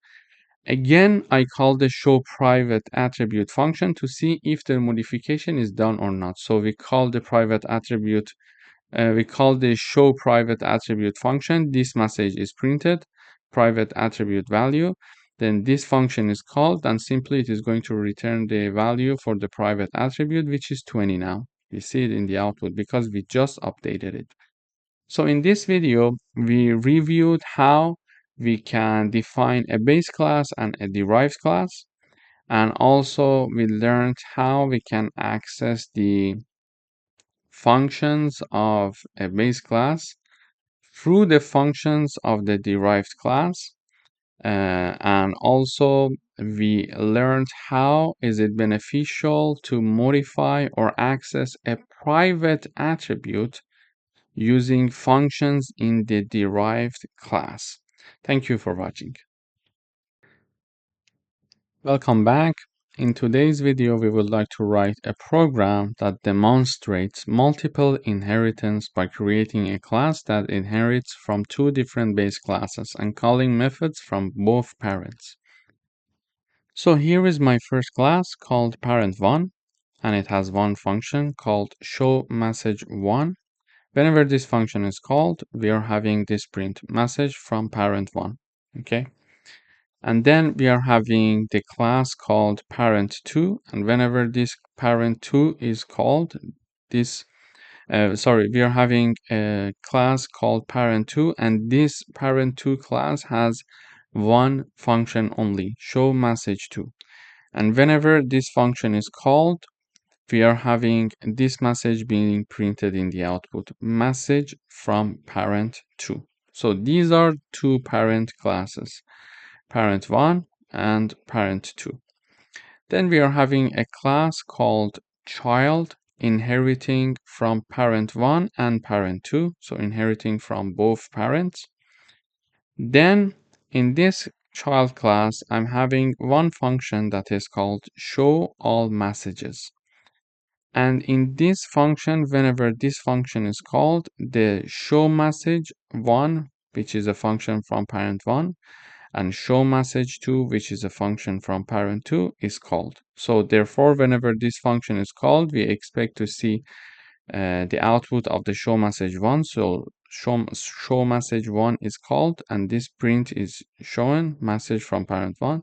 [SPEAKER 1] Again, I call the show private attribute function to see if the modification is done or not. So we call the private attribute, we call the show private attribute function. This message is printed, private attribute value. Then this function is called and simply it is going to return the value for the private attribute, which is 20 now. You see it in the output because we just updated it. So in this video, we reviewed how we can define a base class and a derived class. And also we learned how we can access the functions of a base class through the functions of the derived class. And also we learned how is it beneficial to modify or access a private attribute using functions in the derived class. Thank you for watching. Welcome back. In today's video, we would like to write a program that demonstrates multiple inheritance by creating a class that inherits from two different base classes and calling methods from both parents. So here is my first class called parent1, and it has one function called showMessage1. Whenever this function is called, we are having this print message from parent1, okay? And then we are having the class called parent2, and whenever this parent2 is called, we are having a class called parent2, and this parent2 class has one function only, showMessage2. And whenever this function is called, we are having this message being printed in the output, message from parent2. So these are two parent classes, parent1 and parent2. Then we are having a class called child inheriting from parent1 and parent2, so inheriting from both parents. Then in this child class, I'm having one function that is called show all messages. And in this function, whenever this function is called, the show message 1, which is a function from parent 1, and show message 2, which is a function from parent 2, is called. So therefore, whenever this function is called, we expect to see the output of the show message 1. So show message 1 is called, and this print is shown message from parent 1.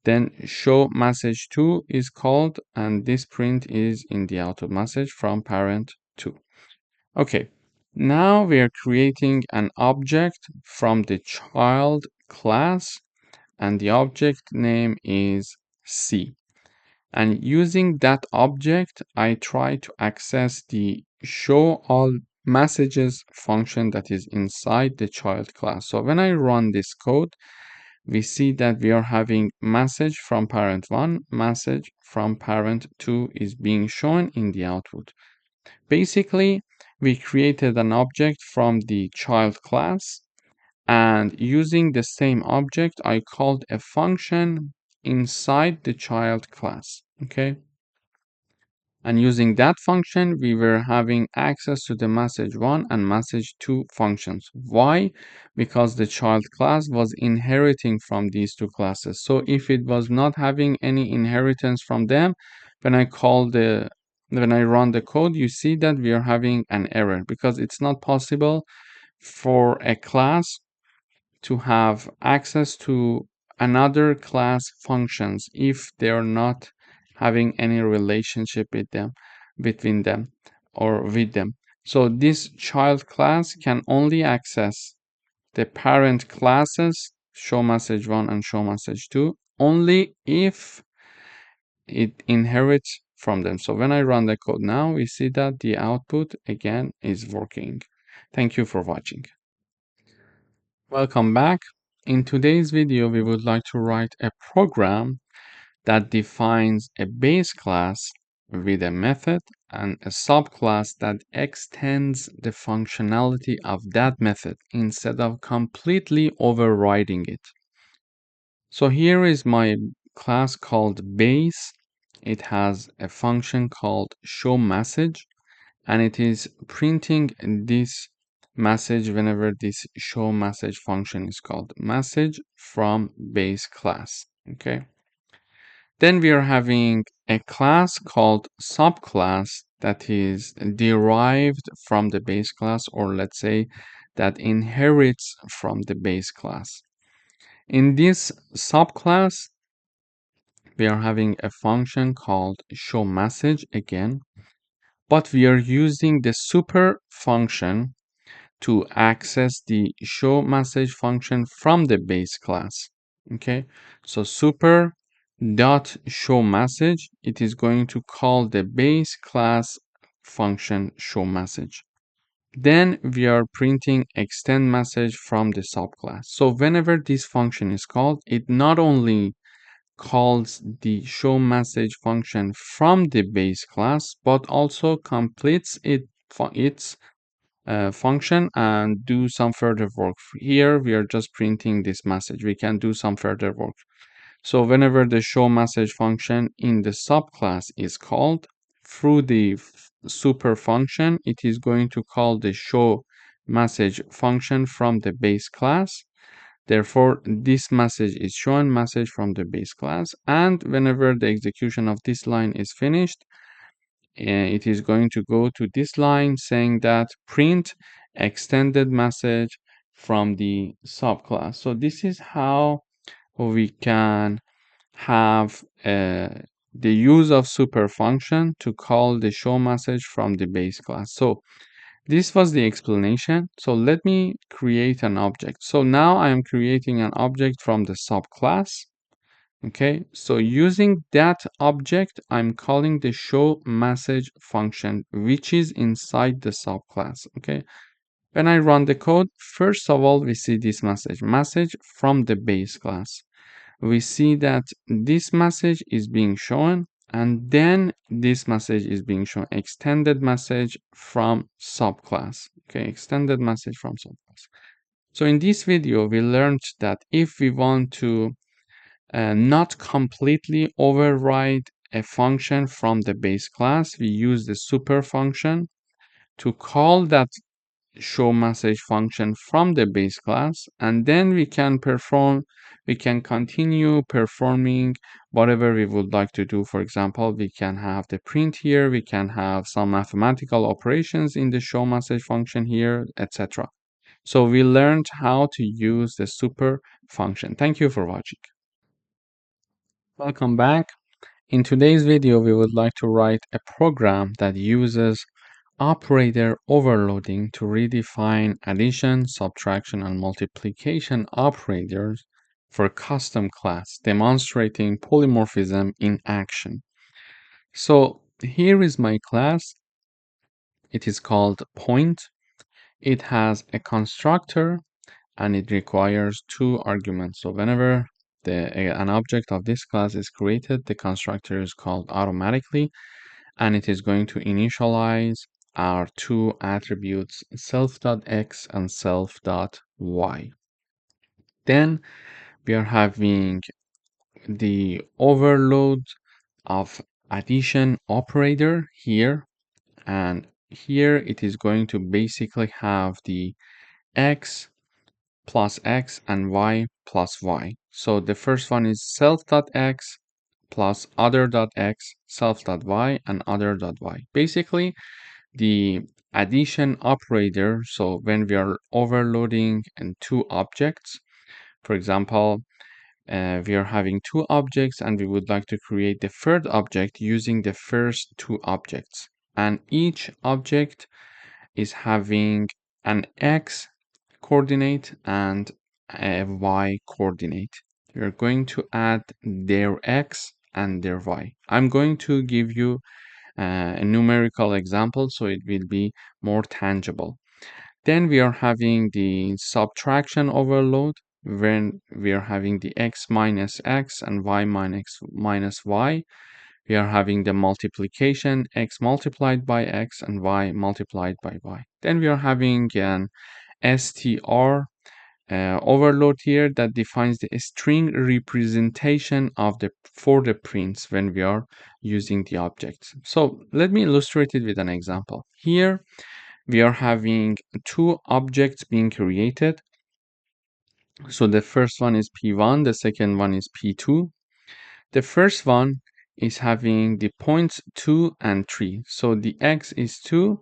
[SPEAKER 1] Then show message 2 is called, and this print is in the output message from parent 2. Okay, now we are creating an object from the child class, and the object name is C. And using that object, I try to access the show all messages function that is inside the child class. So when I run this code, we see that we are having message from parent 1, message from parent 2 is being shown in the output. Basically, we created an object from the child class, and using the same object, I called a function inside the child class, okay? And using that function, we were having access to the message1 and message2 functions. Why? Because the child class was inheriting from these two classes. So if it was not having any inheritance from them, when I run the code, you see that we are having an error because it's not possible for a class to have access to another class functions if they are not having any relationship with them, between them, or with them. So this child class can only access the parent classes show message1 and show message2 only if it inherits from them. So when I run the code now, we see that the output again is working. Thank you for watching. Welcome back. In today's video, we would like to write a program that defines a base class with a method and a subclass that extends the functionality of that method instead of completely overriding it. So here is my class called base. It has a function called showMessage, and it is printing this message whenever this showMessage function is called, message from base class. Okay. Then we are having a class called subclass that is derived from the base class, or let's say that inherits from the base class. In this subclass, we are having a function called showMessage again, but we are using the super function to access the show message function from the base class. Okay, so super dot show message, it is going to call the base class function show message. Then we are printing extend message from the subclass. So whenever this function is called, it not only calls the show message function from the base class, but also completes its function and do some further work. Here we are just printing this message. We can do some further work. So whenever the show message function in the subclass is called through the super function, it is going to call the show message function from the base class. Therefore, this message is shown message from the base class, and whenever the execution of this line is finished, it is going to go to this line saying that print extended message from the subclass. So this is how we can have the use of super function to call the show message from the base class. So this was the explanation. So let me create an object. So now I am creating an object from the subclass. Okay, so using that object, I'm calling the show message function, which is inside the subclass. Okay, when I run the code, first of all, we see this message from the base class. We see that this message is being shown, and then this message is being shown, extended message from subclass. Okay, extended message from subclass. So in this video, we learned that if we want to not completely override a function from the base class, we use the super function to call that show message function from the base class, and then we can continue performing whatever we would like to do. For example, we can have the print here, we can have some mathematical operations in the show message function here, etc. So we learned how to use the super function. Thank you for watching. Welcome back. In today's video, we would like to write a program that uses operator overloading to redefine addition, subtraction, and multiplication operators for custom class, demonstrating polymorphism in action. So here is my class. It is called point. It has a constructor and it requires two arguments. So whenever an object of this class is created, the constructor is called automatically, and it is going to initialize our two attributes self.x and self.y. Then we are having the overload of addition operator here, and here it is going to basically have the x plus x and y plus y. So the first one is self.x plus other.x, self.y, and other.y. Basically, the addition operator, so when we are overloading in two objects, for example, we are having two objects and we would like to create the third object using the first two objects. And each object is having an x coordinate and a y coordinate. You're going to add their x and their y. I'm going to give you a numerical example so it will be more tangible. Then we are having the subtraction overload when we are having the x minus x and y minus y. We are having the multiplication x multiplied by x and y multiplied by y. Then we are having an str overload here that defines the string representation of the for the prints when we are using the objects. So let me illustrate it with an example. Here we are having two objects being created. So the first one is P1, the second one is P2. The first one is having the points 2 and 3. So the x is 2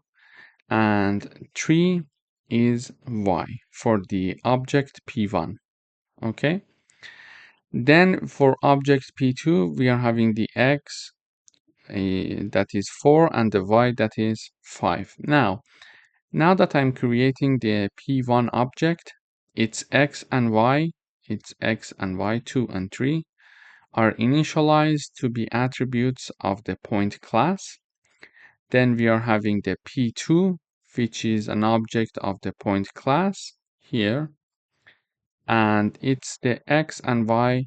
[SPEAKER 1] and 3 is y for the object P1. Okay. Then for object P2, we are having the x that is 4 and the y that is 5. Now that I'm creating the P1 object, its x and y, 2 and 3, are initialized to be attributes of the point class. Then we are having the P2, which is an object of the point class here, and it's the x and y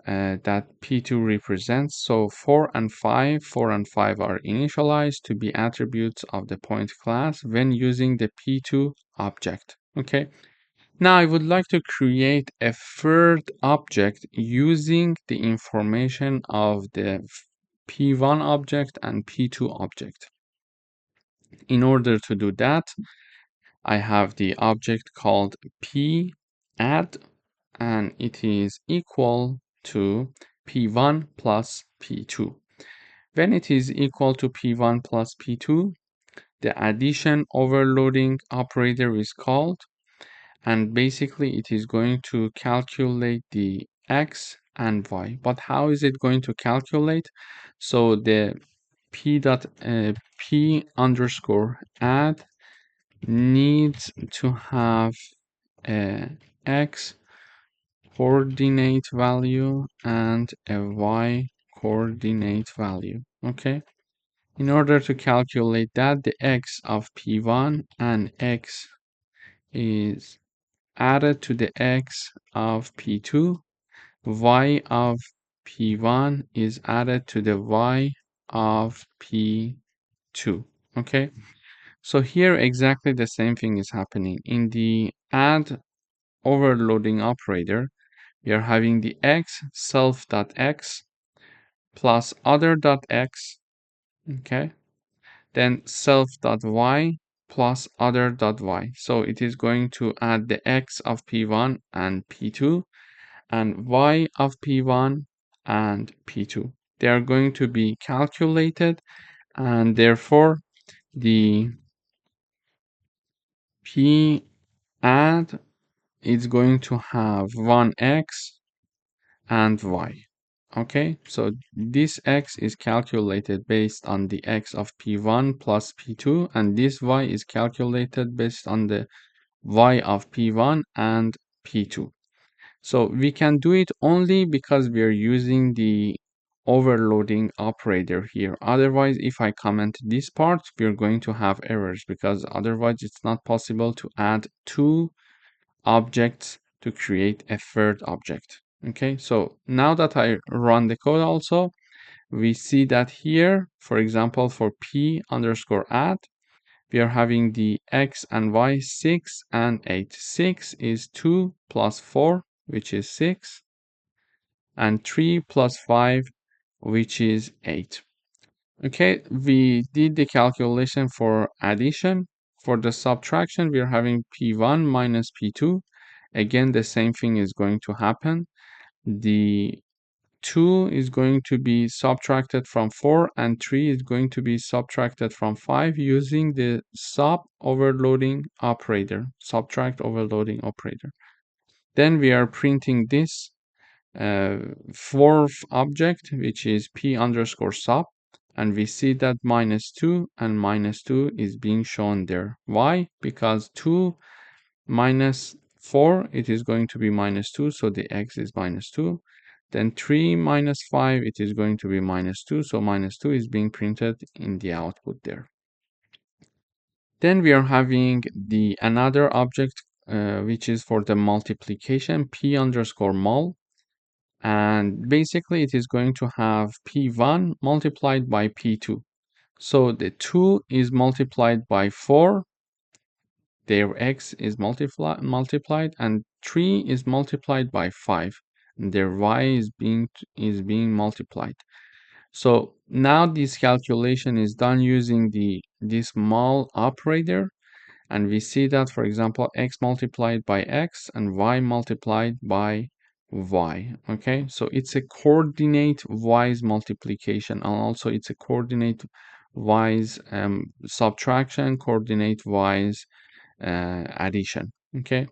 [SPEAKER 1] that P2 represents. So 4 and 5 are initialized to be attributes of the point class when using the P2 object. Okay. Now I would like to create a third object using the information of the P1 object and P2 object. In order to do that, I have the object called P add, and it is equal to P1 plus P2. When it is equal to P1 plus P2, the addition overloading operator is called, and basically it is going to calculate the x and y. But how is it going to calculate? So the p underscore add needs to have a x coordinate value and a y coordinate value. Okay. In order to calculate that, the x of P1 and x is added to the x of P2. Y of P1 is added to the y of P2. Okay. So here exactly the same thing is happening. In the add overloading operator, we are having the x self.x plus other.x, okay, then self.y plus other.y. So it is going to add the x of P1 and P2 and y of P1 and P2. They are going to be calculated, and therefore the P add is going to have one x and y. Okay, so this x is calculated based on the x of P1 plus P2, and this y is calculated based on the y of P1 and P2. So we can do it only because we are using the overloading operator here. Otherwise, if I comment this part, we're going to have errors because otherwise it's not possible to add two objects to create a third object. Okay, so now that I run the code also, we see that here, for example, for p underscore add, we are having the x and y 6 and 8. 6 is 2 plus 4, which is 6, and 3 plus 5, which is 8. Okay, we did the calculation for addition. For the subtraction, we are having P1 minus P2. Again, the same thing is going to happen. The 2 is going to be subtracted from 4 and 3 is going to be subtracted from 5 using the subtract overloading operator. Then we are printing this fourth object, which is p underscore sub, and we see that -2 and -2 is being shown there. Why? Because 2 minus 4, it is going to be -2, so the x is -2. Then 3 minus 5, it is going to be -2, so -2 is being printed in the output there. Then we are having the another object, which is for the multiplication, p underscore mul, and basically it is going to have p1 multiplied by p2. So the 2 is multiplied by 4, their x is multiplied, and 3 is multiplied by 5, and their y is being multiplied. So now this calculation is done using this mul operator, and we see that, for example, x multiplied by x and y multiplied by y. Okay, so it's a coordinate wise multiplication, and also it's a coordinate wise subtraction, coordinate wise addition. Okay,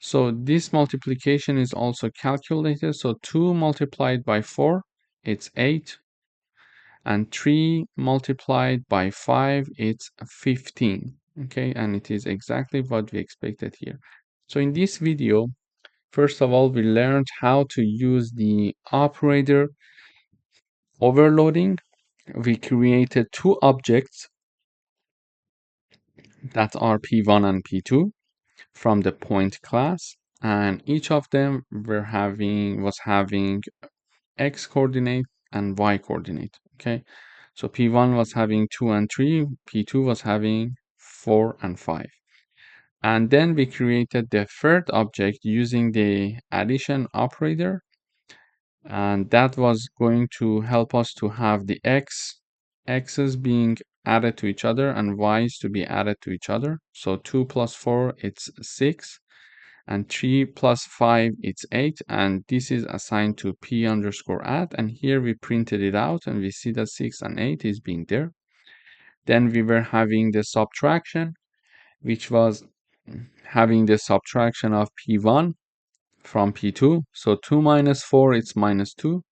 [SPEAKER 1] so this multiplication is also calculated. So 2 multiplied by 4, it's 8, and 3 multiplied by 5, it's 15. Okay, and it is exactly what we expected here. So in this video, first of all, we learned how to use the operator overloading. We created two objects that are P1 and P2 from the point class, and each of them was having x coordinate and y coordinate. Okay, so P1 was having 2 and 3, P2 was having 4 and 5. And then we created the third object using the addition operator, and that was going to help us to have the x's being added to each other and y's to be added to each other. So 2 plus 4, it's 6, and 3 plus 5, it's 8, and this is assigned to p underscore add, and here we printed it out and we see that 6 and 8 is being there. Then we were having the subtraction, which was having the subtraction of p1 from p2. So 2 minus 4, it's -2.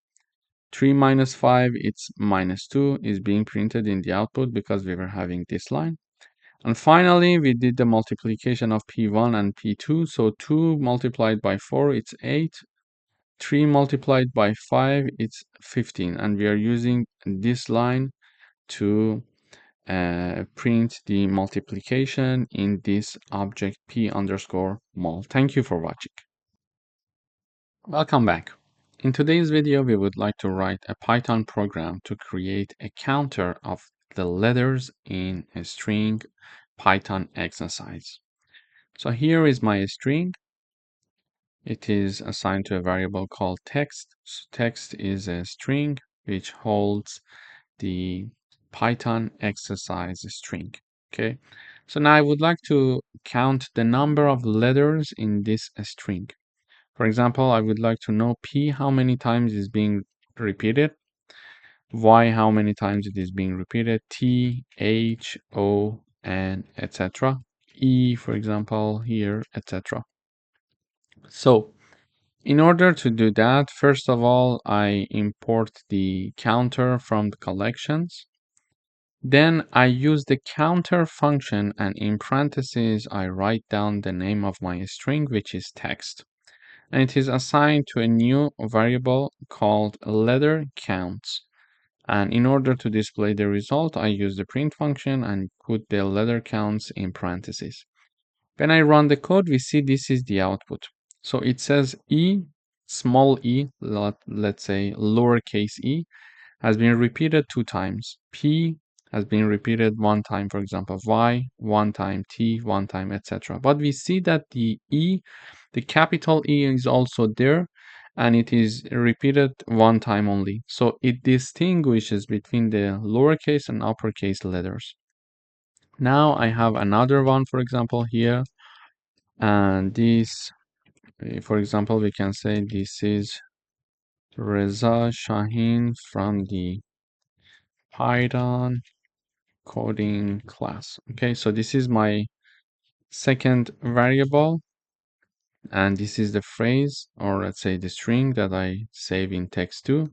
[SPEAKER 1] 3 minus 5, it's -2, is being printed in the output because we were having this line. And finally, we did the multiplication of p1 and p2. So 2 multiplied by 4, it's 8. 3 multiplied by 5, it's 15. And we are using this line to print the multiplication in this object p underscore mul. Thank you for watching. Welcome back. In today's video, we would like to write a Python program to create a counter of the letters in a string Python exercise. So here is my string. It is assigned to a variable called text. So text is a string which holds the Python exercise string. Okay, so now I would like to count the number of letters in this string. For example, I would like to know P how many times is being repeated, Y how many times it is being repeated, T, H, O, and etc. E, for example, here, etc. So in order to do that, first of all, I import the counter from the collections. Then I use the counter function, and in parentheses, I write down the name of my string, which is text. And it is assigned to a new variable called letter counts. And in order to display the result, I use the print function and put the letter counts in parentheses. When I run the code, we see this is the output. So it says E, small e, let's say lowercase e, has been repeated 2 times. P has been repeated 1 time, for example, Y 1 time, T 1 time, etc. But we see that the E, the capital E, is also there, and it is repeated one time only. So it distinguishes between the lowercase and uppercase letters. Now I have another one, for example, here, and this, for example, we can say this is Reza Shaheen from the Python coding class. Okay, so this is my second variable, and this is the phrase, or let's say the string that I save in text2.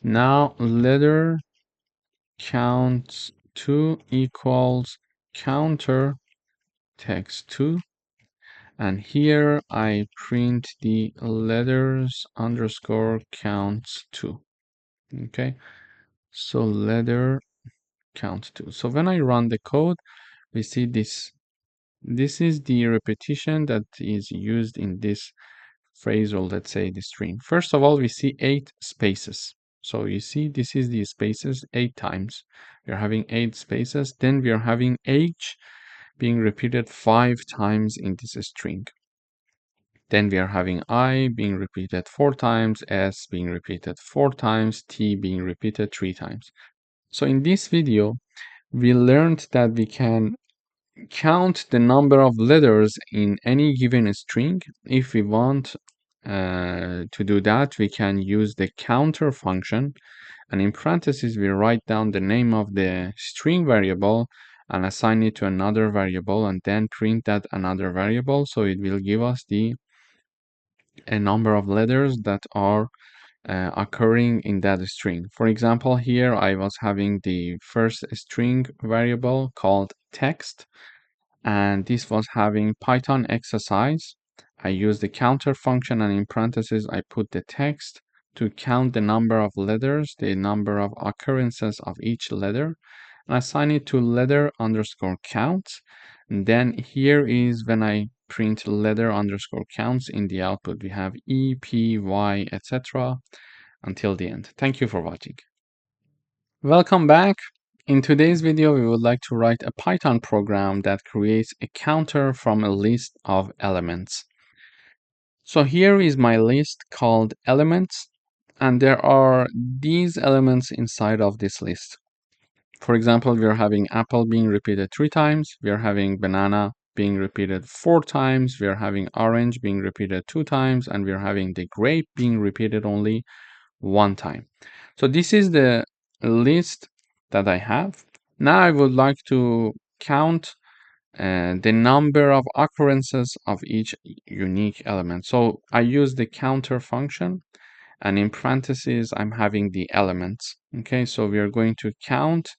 [SPEAKER 1] Now letter count2 equals counter text2, and here I print the letters underscore counts2. Okay, so letter count2. So when I run the code, we see this. This is the repetition that is used in this phrase, or let's say the string. First of all, we see 8 spaces. So you see, this is the spaces 8 times. We're having 8 spaces. Then we are having H being repeated 5 times in this string. Then we are having I being repeated 4 times, S being repeated 4 times, T being repeated 3 times. So in this video, we learned that we can count the number of letters in any given string. If we want to do that, we can use the counter function, and in parentheses we write down the name of the string variable and assign it to another variable, and then print that another variable, so it will give us a number of letters that are occurring in that string. For example, here I was having the first string variable called text, and this was having Python exercise. I use the counter function, and in parentheses I put the text to count the number of letters, the number of occurrences of each letter, and assign it to letter underscore counts. And then here is when I print letter underscore counts in the output. We have E, P, Y, etc. until the end. Thank you for watching. Welcome back. In today's video, we would like to write a Python program that creates a counter from a list of elements. So here is my list called elements, and there are these elements inside of this list. For example, we are having apple being repeated 3 times, we are having banana being repeated 4 times, we are having orange being repeated 2 times, and we are having the grape being repeated only 1 time. So this is the list that I have. Now I would like to count the number of occurrences of each unique element. So I use the counter function, and in parentheses I'm having the elements. Okay, so we are going to count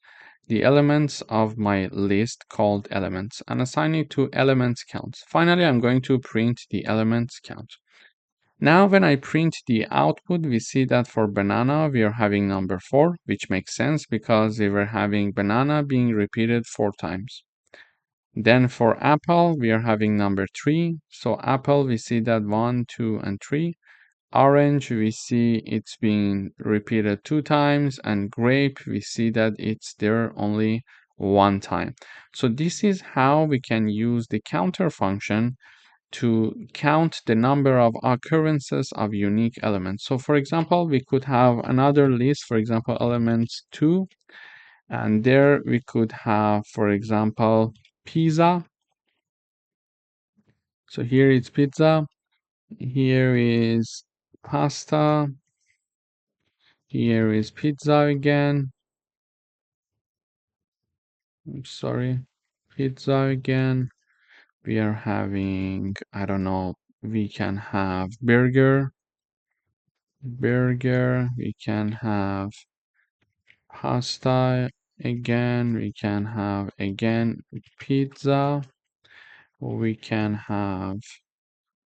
[SPEAKER 1] the elements of my list called elements and assign it to elements count. Finally, I'm going to print the elements count. Now when I print the output, we see that for banana we are having number 4, which makes sense because we were having banana being repeated 4 times. Then for apple we are having number 3, so apple we see that 1, 2, and 3. Orange we see it's being repeated 2 times, and grape we see that it's there only 1 time. So this is how we can use the counter function to count the number of occurrences of unique elements. So for example, we could have another list, for example, elements 2, and there we could have, for example, pizza. So here is pizza, here is pasta, here is pizza again. I'm sorry, pizza again. We are having, I don't know, we can have burger, we can have pasta again, we can have again pizza, we can have,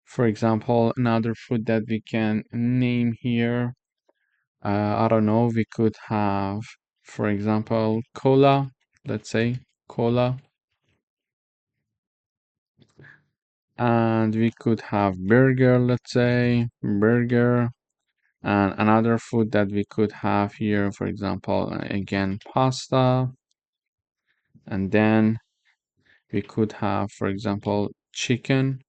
[SPEAKER 1] for example, another food that we can name here. I don't know, we could have, for example, cola, let's say cola, and we could have burger, let's say burger. And another food that we could have here, for example, again pasta, and then we could have, for example, chicken,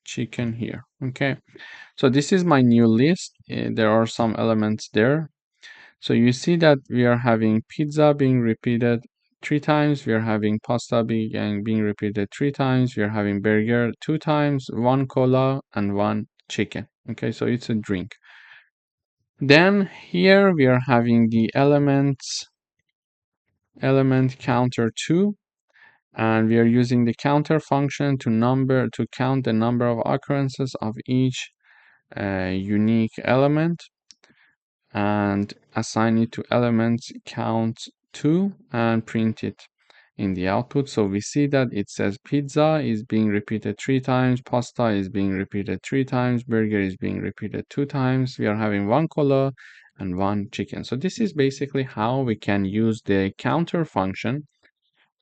[SPEAKER 1] chicken here. Okay, so this is my new list. There are some elements there. So you see that we are having pizza being repeated 3 times. We are having pasta being repeated 3 times. We are having burger 2 times, one cola, and one chicken. Okay, so it's a drink. Then here we are having the element counter 2, and we are using the counter function to count the number of occurrences of each unique element and assign it to elements count 2 and print it in the output. So we see that it says pizza is being repeated 3 times, pasta is being repeated 3 times, burger is being repeated 2 times. We are having one cola and one chicken. So this is basically how we can use the counter function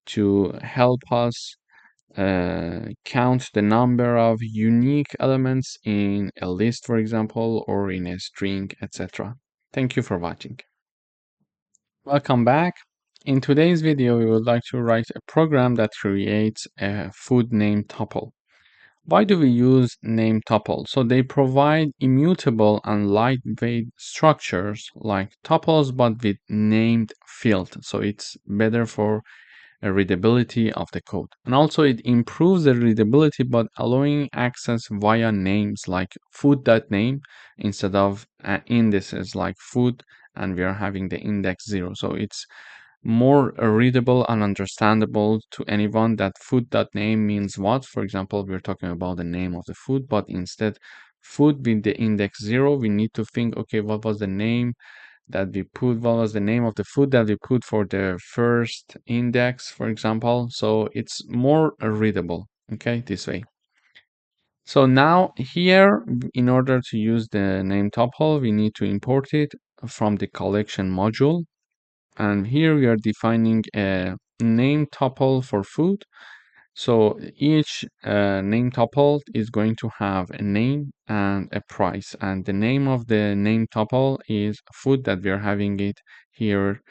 [SPEAKER 1] to help us count the number of unique elements in a list, for example, or in a string, etc. Thank you for watching. Welcome back. In today's video, we would like to write a program that creates a food name tuple. Why do we use name tuples? So they provide immutable and lightweight structures like tuples, but with named field. So it's better for readability of the code. And also it improves the readability but allowing access via names like food.name instead of indices like food, and we are having the index 0. So it's more readable and understandable to anyone that food.name means what. For example, we're talking about the name of the food, but instead food with the index 0, we need to think, okay, what was the name that we put, what was the name of the food that we put for the first index, for example. So it's more readable, okay, this way. So now here, in order to use the name tuple, we need to import it from the collection module. And here we are defining a name tuple for food. So each name tuple is going to have a name and a price, and the name of the name tuple is food that we are having it here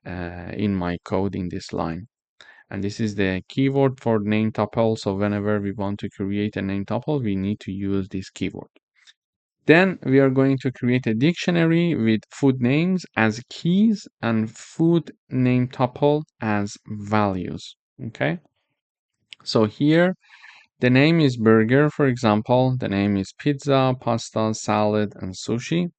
[SPEAKER 1] in my code in this line. And this is the keyword for name tuple. So whenever we want to create a name tuple, we need to use this keyword. Then we are going to create a dictionary with food names as keys and food name tuple as values. Okay. So here the name is burger, for example. The name is pizza, pasta, salad, and sushi.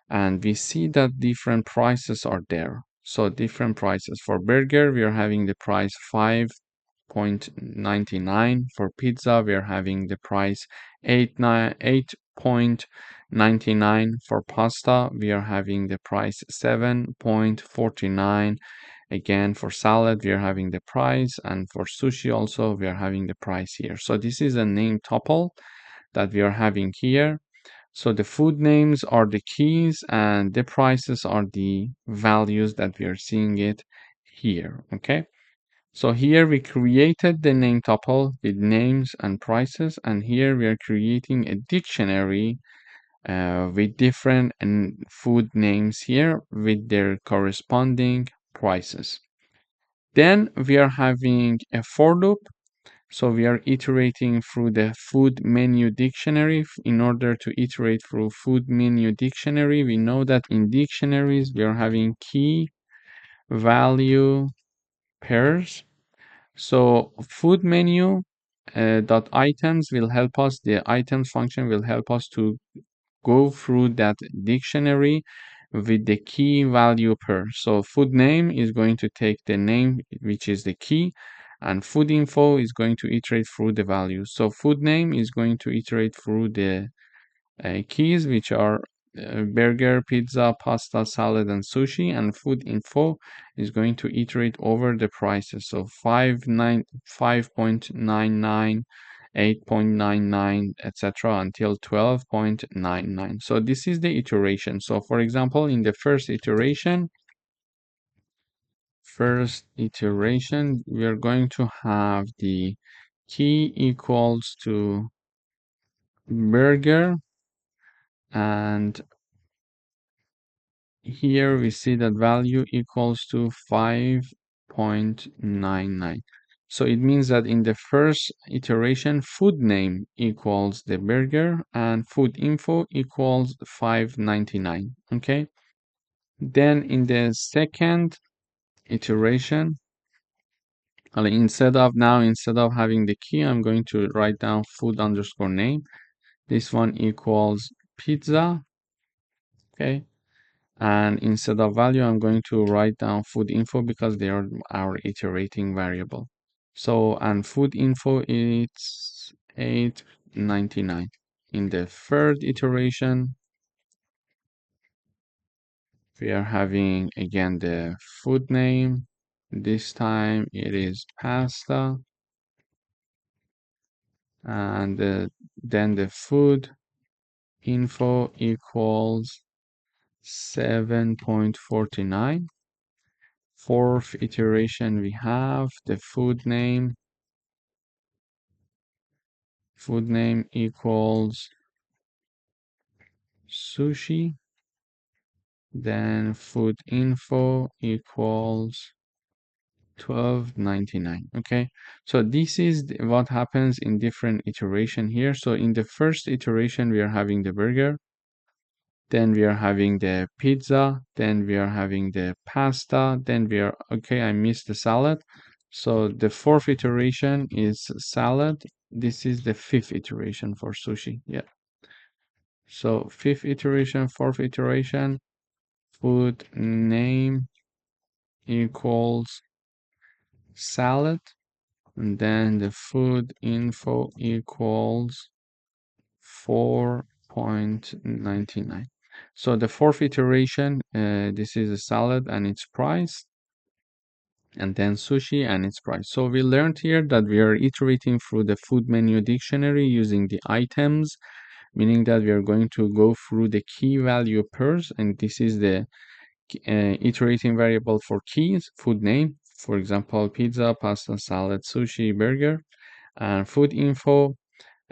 [SPEAKER 1] And we see that different prices are there. So different prices. For burger, we are having the price 5.99. For pizza, we are having the price 8.99. For pasta, we are having the price 7.49. Again, for salad, we are having the price, and for sushi also, we are having the price here. So this is a name tuple that we are having here. So the food names are the keys and the prices are the values that we are seeing it here, okay? So here we created the name tuple with names and prices, and here we are creating a dictionary with different food names here with their corresponding prices. Then we are having a for loop. So we are iterating through the food menu dictionary. In order to iterate through food menu dictionary, we know that in dictionaries we are having key value pairs. So food menu dot items will help us, the items function will help us to go through that dictionary with the key value pair. So food name is going to take the name, which is the key, and food info is going to iterate through the values. So food name is going to iterate through the keys, which are burger, pizza, pasta, salad, and sushi, and food info is going to iterate over the prices. So 5.99, 8.99, etc. until 12.99. So this is the iteration. So for example, in the first iteration, we are going to have the key equals to burger, and here we see that value equals to 5.99. So it means that in the first iteration, food name equals the burger and food info equals $5.99. Okay. Then in the second iteration, instead of having the key, I'm going to write down food underscore name. This one equals pizza. Okay. And instead of value, I'm going to write down food info because they are our iterating variable. So, and food info is $8.99. In the third iteration, we are having again the food name. This time it is pasta. And then the food info equals 7.49. Fourth iteration, we have the food name equals sushi. Then food info equals $12.99. Okay, so this is what happens in different iteration here. So in the first iteration, we are having the burger, then we are having the pizza, then we are having the pasta, then we are, okay, I missed the salad. So the fourth iteration is salad. This is the fifth iteration for sushi. Yeah. So fifth iteration, fourth iteration, food name equals salad, and then the food info equals 4.99. So the fourth iteration, this is a salad and its price, and then sushi and its price. So we learned here that we are iterating through the food menu dictionary using the items, meaning that we are going to go through the key value pairs, and this is the iterating variable for keys, food name, for example, pizza, pasta, salad, sushi, burger, and food info,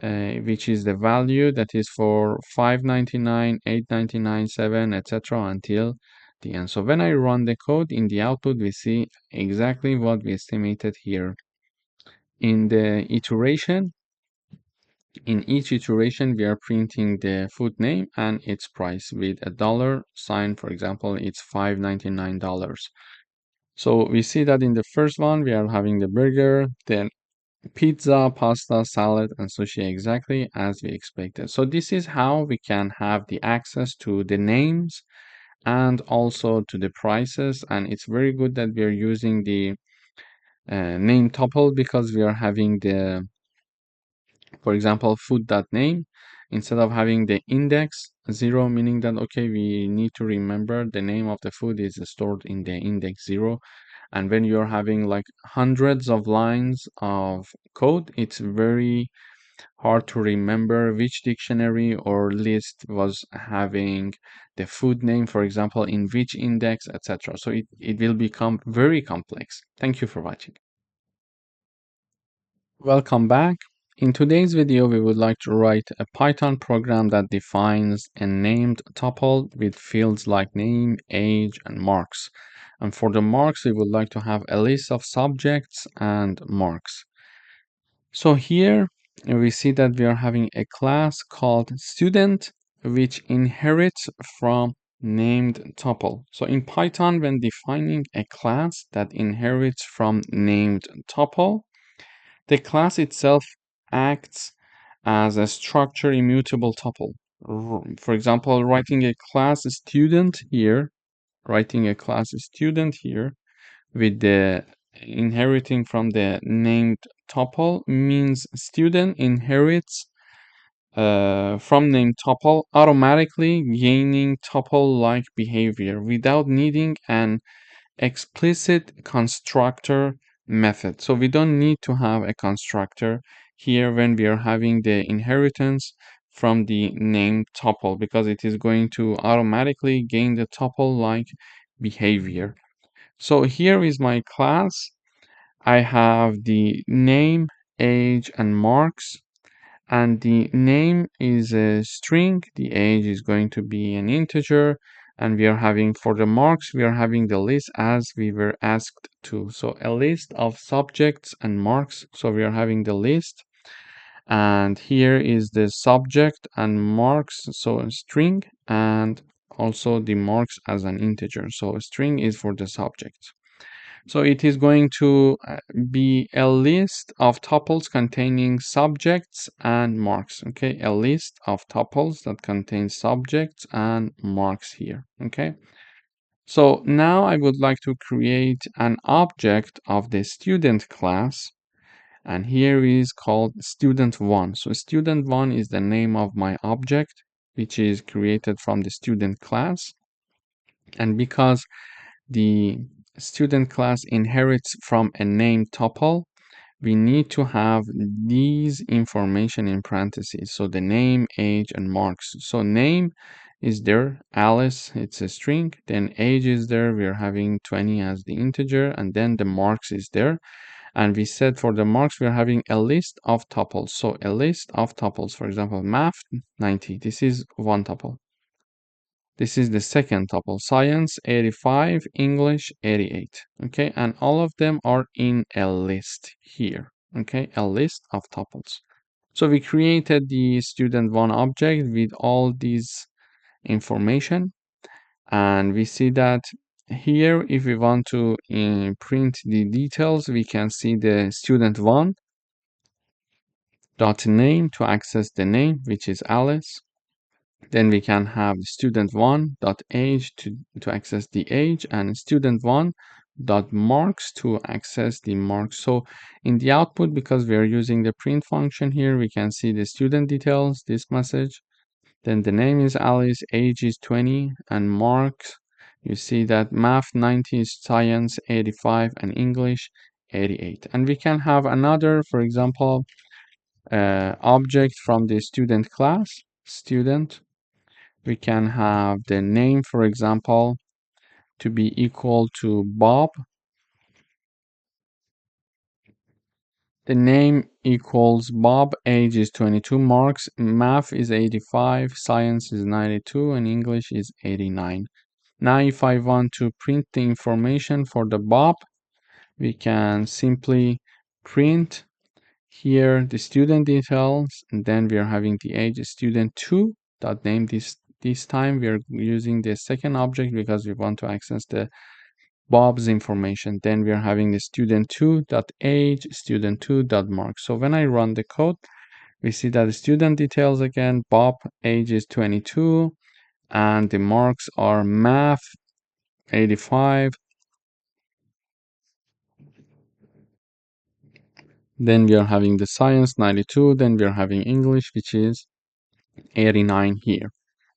[SPEAKER 1] which is the value that is for $5.99, $8.99, $7, etc. until the end. So when I run the code in the output, we see exactly what we estimated here. In the iteration, in each iteration, we are printing the food name and its price with a dollar sign. For example, it's $5.99. So we see that in the first one, we are having the burger, then pizza, pasta, salad, and sushi exactly as we expected. So this is how we can have the access to the names and also to the prices. And it's very good that we are using the name tuple because we are having the, for example, food.name. Instead of having the index 0, meaning that, okay, we need to remember the name of the food is stored in the index 0. And when you're having like hundreds of lines of code, it's very hard to remember which dictionary or list was having the food name, for example, in which index, etc. So it will become very complex. Thank you for watching. Welcome back. In today's video, we would like to write a Python program that defines a named tuple with fields like name, age, and marks. And for the marks, we would like to have a list of subjects and marks. So here we see that we are having a class called student, which inherits from named tuple. So in Python, when defining a class that inherits from named tuple, the class itself acts as a structure immutable tuple. For example, writing a class student here with the inheriting from the named tuple means student inherits from named tuple, automatically gaining tuple-like behavior without needing an explicit constructor method. So we don't need to have a constructor here when we are having the inheritance from the named tuple because it is going to automatically gain the tuple-like behavior. So here is my class. I have the name, age, and marks. And the name is a string. The age is going to be an integer. And we are having, for the marks, we are having the list as we were asked to. So a list of subjects and marks. So we are having the list. And here is the subject and marks, so a string, and also the marks as an integer. So a string is for the subject. So it is going to be a list of tuples containing subjects and marks. Okay, a list of tuples that contains subjects and marks here. Okay. So now I would like to create an object of the student class, and here is called student1. So student1 is the name of my object, which is created from the student class. And because the student class inherits from a name tuple, we need to have these information in parentheses. So the name, age, and marks. So name is there, Alice, it's a string. Then age is there, we're having 20 as the integer, and then the marks is there. And we said for the marks, we're having a list of tuples. So a list of tuples, for example, math 90, this is one tuple. This is the second tuple, science 85, English 88. Okay, and all of them are in a list here. Okay, a list of tuples. So we created the student1 object with all these information, and we see that here, if we want to print the details, we can see the student1 dot name to access the name, which is Alice. Then we can have student1 dot age to access the age, and student1 dot marks to access the marks. So in the output, because we are using the print function here, we can see the student details, this message. Then the name is Alice, age is 20, and marks, you see that math 90, science 85, and English 88. And we can have another, for example, object from the student class, student. We can have the name, for example, to be equal to Bob. The name equals Bob, age is 22, marks, math is 85, science is 92, and English is 89. Now if I want to print the information for the Bob, we can simply print here the student details, and then we are having the age student2 dot name. This time we are using the second object because we want to access the Bob's information. Then we are having the student2 dot age student2 dot mark. So when I run the code, we see that the student details again, Bob age is 22, and the marks are math 85. Then we are having the science 92. Then we are having English, which is 89 here.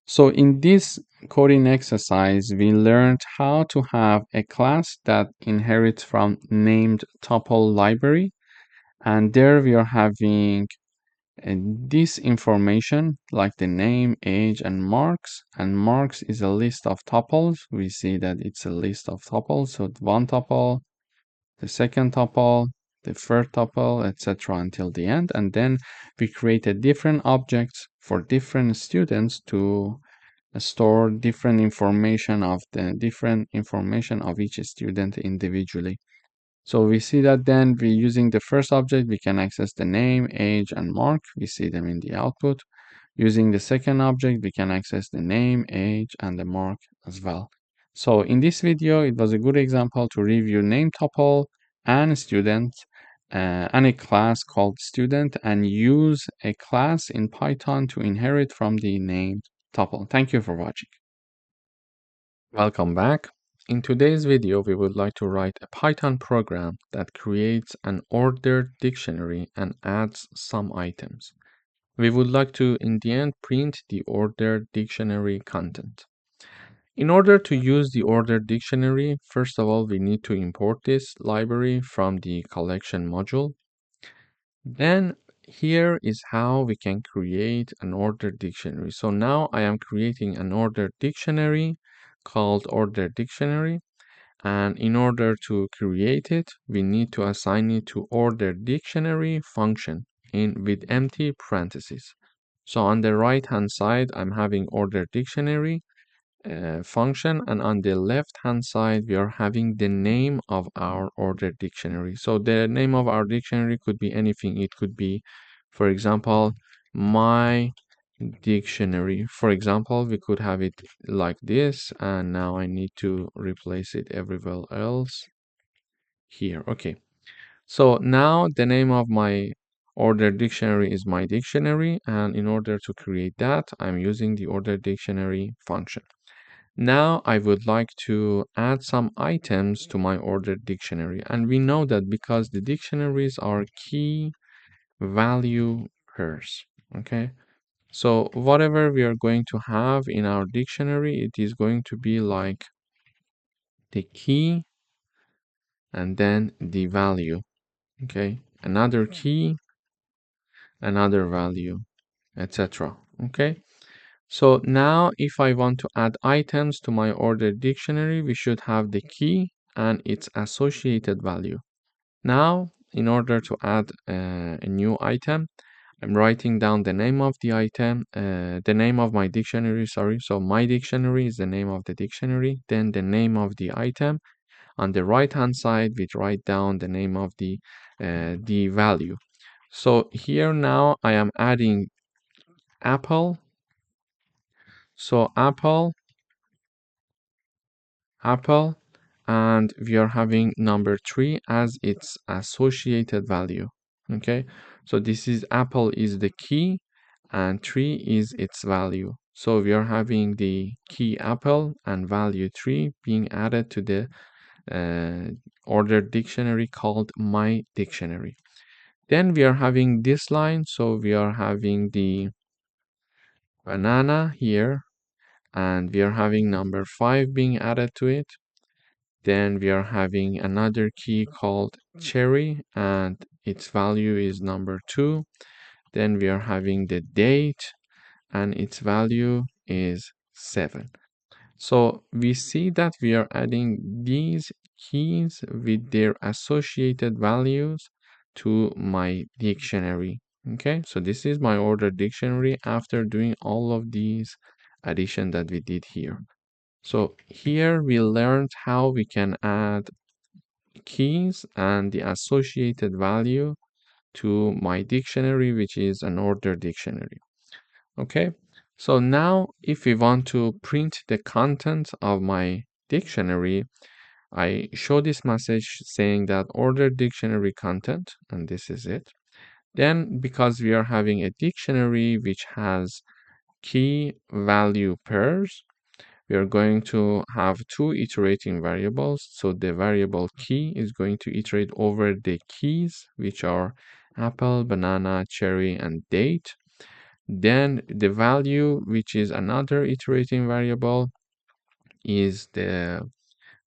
[SPEAKER 1] So in this coding exercise, we learned how to have a class that inherits from named tuple library. And there we are having this information like the name, age, and marks. And marks is a list of tuples. We see that it's a list of tuples. So one tuple, the second tuple, the third tuple, etc. until the end. And then we created different objects for different students to store different information of each student individually. So we see that then we using the first object, we can access the name, age, and mark. We see them in the output. Using the second object, we can access the name, age, and the mark as well. So in this video, it was a good example to review name tuple and student and a class called student, and use a class in Python to inherit from the named tuple. Thank you for watching. Welcome back. In today's video, we would like to write a Python program that creates an ordered dictionary and adds some items. We would like to, in the end, print the ordered dictionary content. In order to use the ordered dictionary, first of all, we need to import this library from the collection module. Then here is how we can create an ordered dictionary. So now I am creating an ordered dictionary called ordered dictionary. And in order to create it, we need to assign it to ordered dictionary function with empty parentheses. So on the right hand side, I'm having ordered dictionary, function, and on the left hand side we are having the name of our ordered dictionary. So the name of our dictionary could be anything. It could be, for example, my dictionary. For example, we could have it like this, and now I need to replace it everywhere else here. Okay, so now the name of my ordered dictionary is my dictionary, and in order to create that, I'm using the ordered dictionary function. Now I would like to add some items to my ordered dictionary, and we know that because the dictionaries are key value pairs. Okay, so whatever we are going to have in our dictionary, it is going to be like the key and then the value. Okay, another key, another value, etc. Okay, so now if I want to add items to my ordered dictionary, we should have the key and its associated value. Now, in order to add a new item, I'm writing down the name of the item, the name of my dictionary, sorry. So my dictionary is the name of the dictionary, then the name of the item. On the right hand side, we write down the name of the value. So here now I am adding apple. So apple, and we are having number 3 as its associated value. Okay, so this is apple is the key and 3 is its value. So we are having the key apple and value 3 being added to the ordered dictionary called my dictionary. Then we are having this line, so we are having the banana here, and we are having number 5 being added to it. Then we are having another key called cherry, and its value is number 2. Then we are having the date, and its value is 7. So we see that we are adding these keys with their associated values to my dictionary. Okay, so this is my ordered dictionary after doing all of these addition that we did here. So here we learned how we can add keys and the associated value to my dictionary, which is an ordered dictionary. Okay, so now if we want to print the content of my dictionary, I show this message saying that ordered dictionary content, and this is it. Then because we are having a dictionary which has key value pairs, we are going to have 2 iterating variables. So the variable key is going to iterate over the keys, which are apple, banana, cherry, and date. Then the value, which is another iterating variable, is the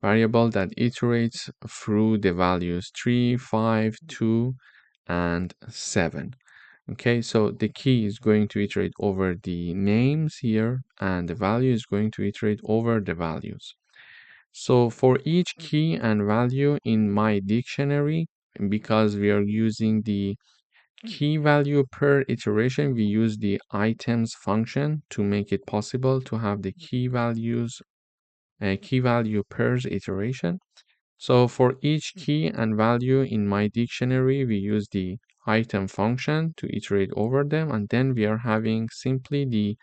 [SPEAKER 1] variable that iterates through the values 3, 5, 2, and 7. Okay, so the key is going to iterate over the names here, and the value is going to iterate over the values. So for each key and value in my dictionary, because we are using the key value per iteration, we use the items function to make it possible to have the key value pairs iteration. So for each key and value in my dictionary, we use the item function to iterate over them, and then we are having simply the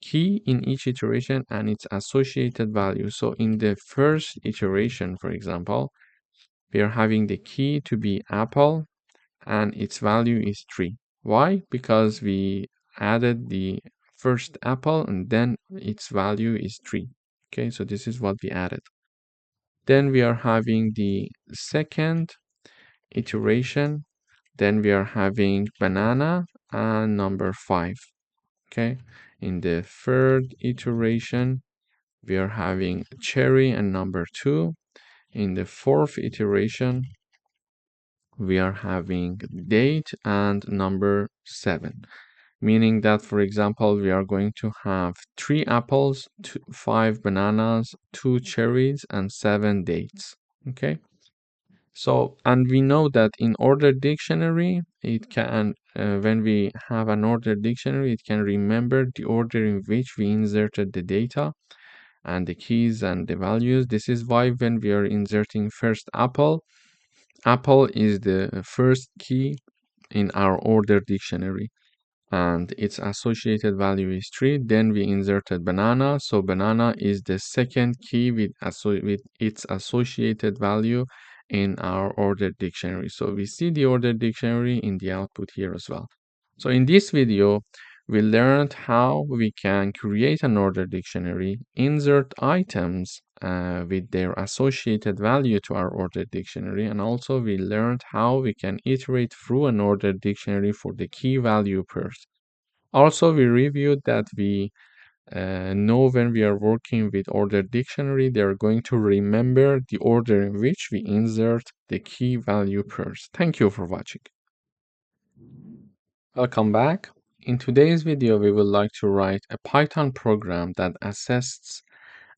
[SPEAKER 1] key in each iteration and its associated value. So in the first iteration, for example, we are having the key to be apple and its value is 3. Why? Because we added the first apple and then its value is 3. Okay, so this is what we added. Then we are having the second iteration. Then we are having banana and number 5. Okay, in the third iteration, we are having cherry and number 2. In the fourth iteration, we are having date and number 7. Meaning that, for example, we are going to have 3 apples, 5 bananas, 2 cherries, and 7 dates. Okay. So, and we know that in ordered dictionary, it can, when we have an ordered dictionary, it can remember the order in which we inserted the data. and the keys and the values. This is why when we are inserting first apple, apple is the first key in our order dictionary, and its associated value is 3. Then we inserted banana, so banana is the second key with its associated value in our order dictionary. So we see the order dictionary in the output here as well. So in this video, we learned how we can create an order dictionary, insert items with their associated value to our order dictionary, and also we learned how we can iterate through an order dictionary for the key value pairs. Also, we reviewed that we know when we are working with order dictionary, they are going to remember the order in which we insert the key value pairs. Thank you for watching. Welcome back. In today's video, we would like to write a Python program that assesses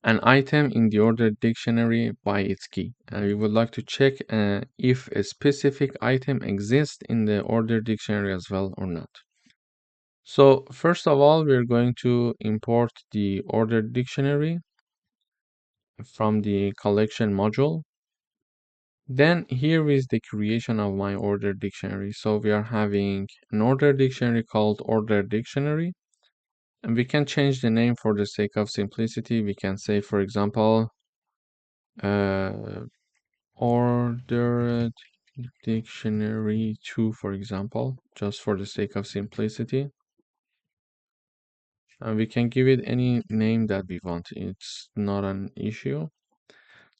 [SPEAKER 1] an item in the order dictionary by its key. And we would like to check if a specific item exists in the order dictionary as well or not. So first of all, we're going to import the order dictionary from the collection module. Then here is the creation of my order dictionary. So we are having an order dictionary called order dictionary. And we can change the name for the sake of simplicity. We can say, for example, ordered dictionary 2, for example, just for the sake of simplicity. And we can give it any name that we want. It's not an issue.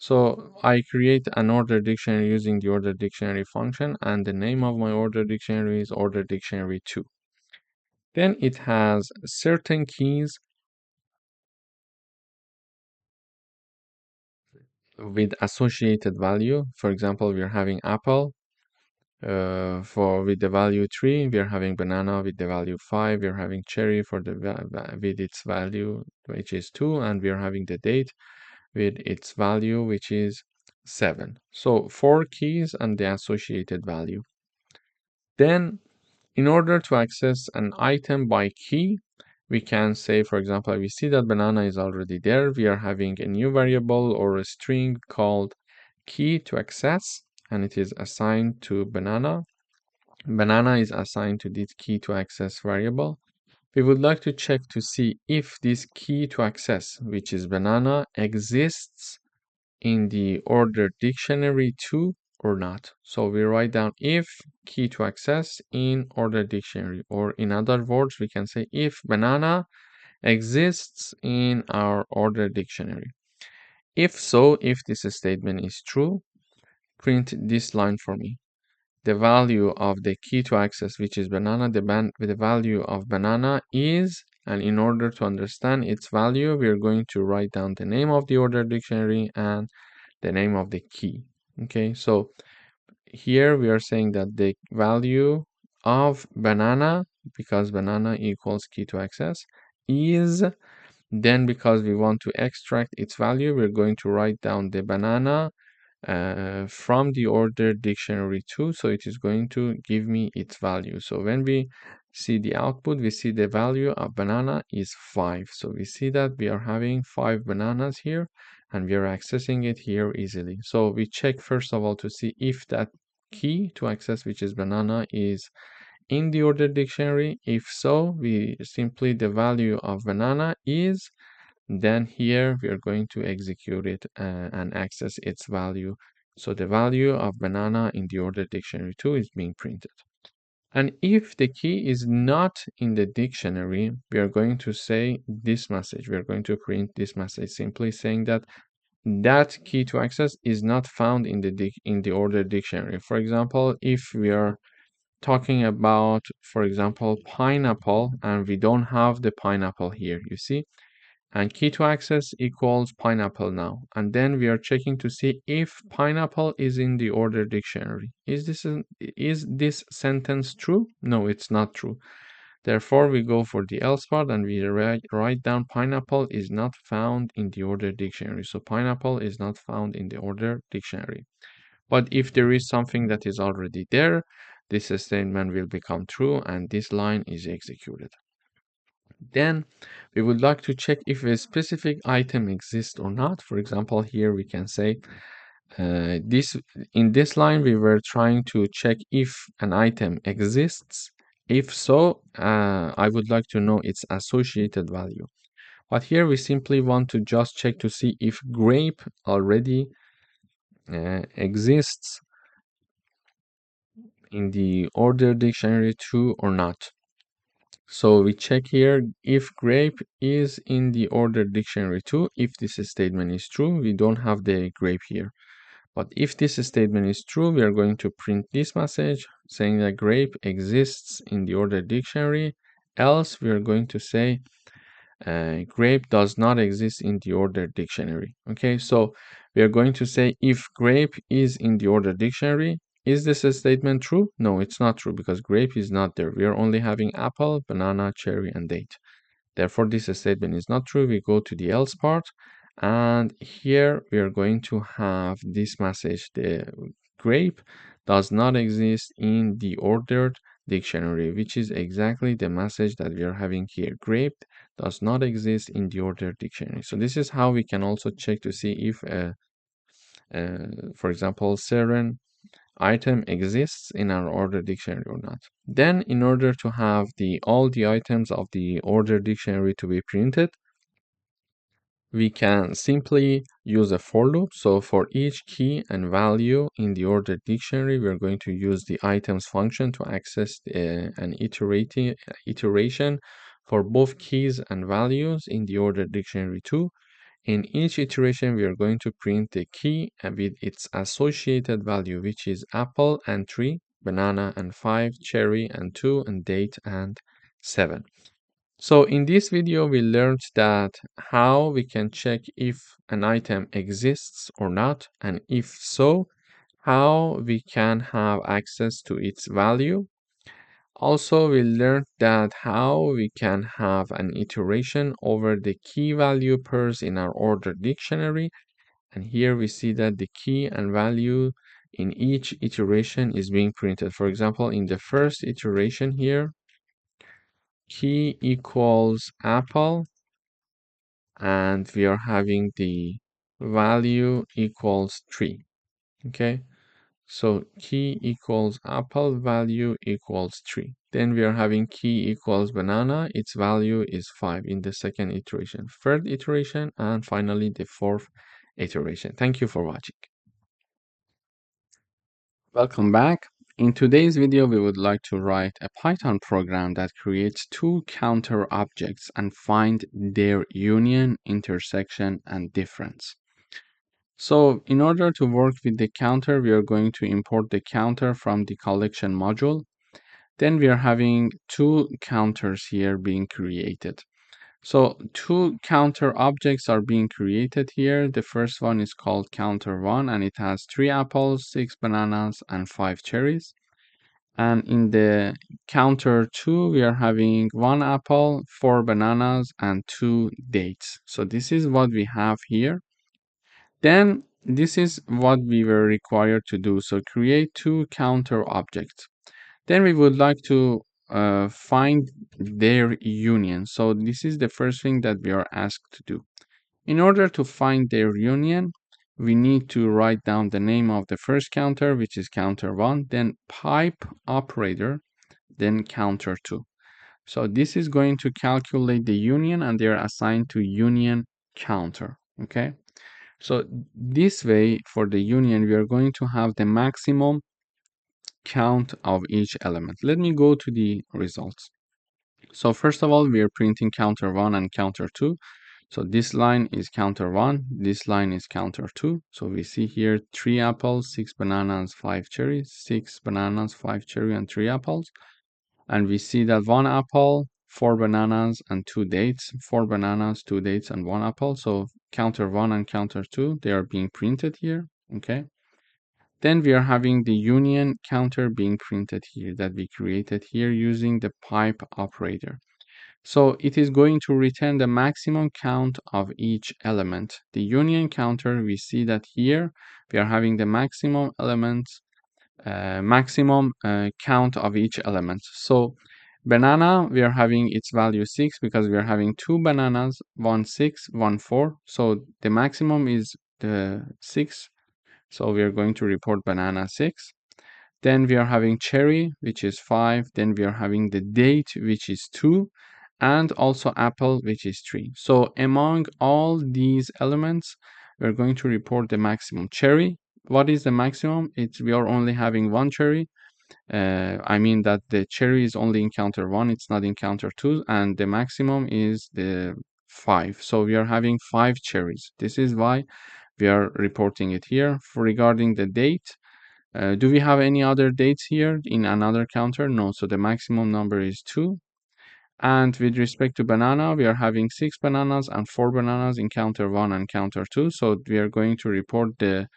[SPEAKER 1] So I create an order dictionary using the order dictionary function, and the name of my order dictionary is order dictionary 2. Then it has certain keys with associated value. For example, we're having apple with the value 3, we're having banana with the value 5, we're having cherry for the with its value which is 2, and we're having the date with its value which is 7. So 4 keys and the associated value. Then in order to access an item by key, we can say, for example, we see that banana is already there. We are having a new variable or a string called key to access, and it is assigned to banana. Banana is assigned to this key to access variable. We would like to check to see if this key to access, which is banana, exists in the order dictionary 2 or not. So we write down if key to access in order dictionary, or in other words, we can say if banana exists in our order dictionary. If so, if this statement is true, print this line for me. The value of the key to access, which is banana, the value of banana is, and in order to understand its value, we are going to write down the name of the order dictionary and the name of the key. Okay, so here we are saying that the value of banana, because banana equals key to access, is, then because we want to extract its value, we're going to write down the banana from the order dictionary 2, so it is going to give me its value. So when we see the output, we see the value of banana is 5. So we see that we are having 5 bananas here, and we are accessing it here easily. So we check first of all to see if that key to access, which is banana, is in the order dictionary. If so, we simply the value of banana is, then here we are going to execute it and access its value. So the value of banana in the order dictionary 2 is being printed. And if the key is not in the dictionary, we are going to say this message. We are going to print this message simply saying that that key to access is not found in the order dictionary. For example, if we are talking about, for example, pineapple, and we don't have the pineapple here, you see, and key to access equals pineapple now, and then we are checking to see if pineapple is in the order dictionary. Is this sentence true? No, it's not true. Therefore we go for the else part and we write down pineapple is not found in the order dictionary. So pineapple is not found in the order dictionary. But if there is something that is already there, this statement will become true and this line is executed. Then we would like to check if a specific item exists or not. For example, here we can say this in this line we were trying to check if an item exists. If so, I would like to know its associated value. But here we simply want to just check to see if grape already exists in the order dictionary true or not. So we check here if grape is in the order dictionary too. If this statement is true, we don't have the grape here. But if this statement is true, we are going to print this message saying that grape exists in the order dictionary. Else, we are going to say grape does not exist in the order dictionary. Okay, so we are going to say if grape is in the order dictionary. Is this a statement true? No, it's not true because grape is not there. We are only having apple, banana, cherry, and date. Therefore, this statement is not true. We go to the else part, and here we are going to have this message. The grape does not exist in the ordered dictionary, which is exactly the message that we are having here. Grape does not exist in the ordered dictionary. So this is how we can also check to see if, for example, certain item exists in our order dictionary or not. Then in order to have all the items of the order dictionary to be printed, we can simply use a for loop. So for each key and value in the order dictionary, we're going to use the items function to access an iteration for both keys and values in the order dictionary too. In each iteration, we are going to print the key with its associated value, which is apple and 3, banana and 5, cherry and 2, and date and 7. So in this video, we learned that how we can check if an item exists or not, and if so, how we can have access to its value. Also, we learned that how we can have an iteration over the key value pairs in our order dictionary. And here we see that the key and value in each iteration is being printed. For example, in the first iteration here, key equals apple, and we are having the value equals 3. Okay. So key equals apple, value equals 3. Then we are having key equals banana, its value is 5 in the second iteration, third iteration, and finally the fourth iteration. Thank you for watching. Welcome back. In today's video, we would like to write a Python program that creates two counter objects and find their union, intersection, and difference. So in order to work with the counter, we are going to import the counter from the collection module. Then we are having two counters here being created. So two counter objects are being created here. The first one is called counter1, and it has 3 apples, 6 bananas, and 5 cherries. And in the counter2, we are having 1 apple, 4 bananas, and 2 dates. So this is what we have here. Then this is what we were required to do. So create two counter objects. Then we would like to find their union. So this is the first thing that we are asked to do. In order to find their union, we need to write down the name of the first counter, which is counter1, then pipe operator, then counter2. So this is going to calculate the union, and they're assigned to union counter. Okay. So this way, for the union, we are going to have the maximum count of each element. Let me go to the results. So first of all, we are printing counter1 and counter2. So this line is counter1, this line is counter2. So we see here 3 apples, 6 bananas, 5 cherries, 6 bananas, 5 cherry, and 3 apples. And we see that 1 apple, 4 bananas, and 2 dates, 4 bananas, 2 dates, and 1 apple. So counter1 and counter2, they are being printed here. Okay. Then we are having the union counter being printed here that we created here using the pipe operator. So it is going to return the maximum count of each element. The union counter, we see that here we are having the maximum count of each element. So Banana, we are having its value 6 because we are having two bananas, one 6, one 4. So the maximum is the 6. So we are going to report banana 6. Then we are having cherry, which is 5. Then we are having the date, which is 2. And also apple, which is 3. So among all these elements, we're going to report the maximum. Cherry, what is the maximum? We are only having one cherry. I mean that the cherry is only in counter 1, it's not in counter 2, and the maximum is the 5. So we are having 5 cherries. This is why we are reporting it here. Regarding the date, do we have any other dates here in another counter? No, so the maximum number is 2. And with respect to banana, we are having 6 bananas and 4 bananas in counter 1 and counter 2. So we are going to report the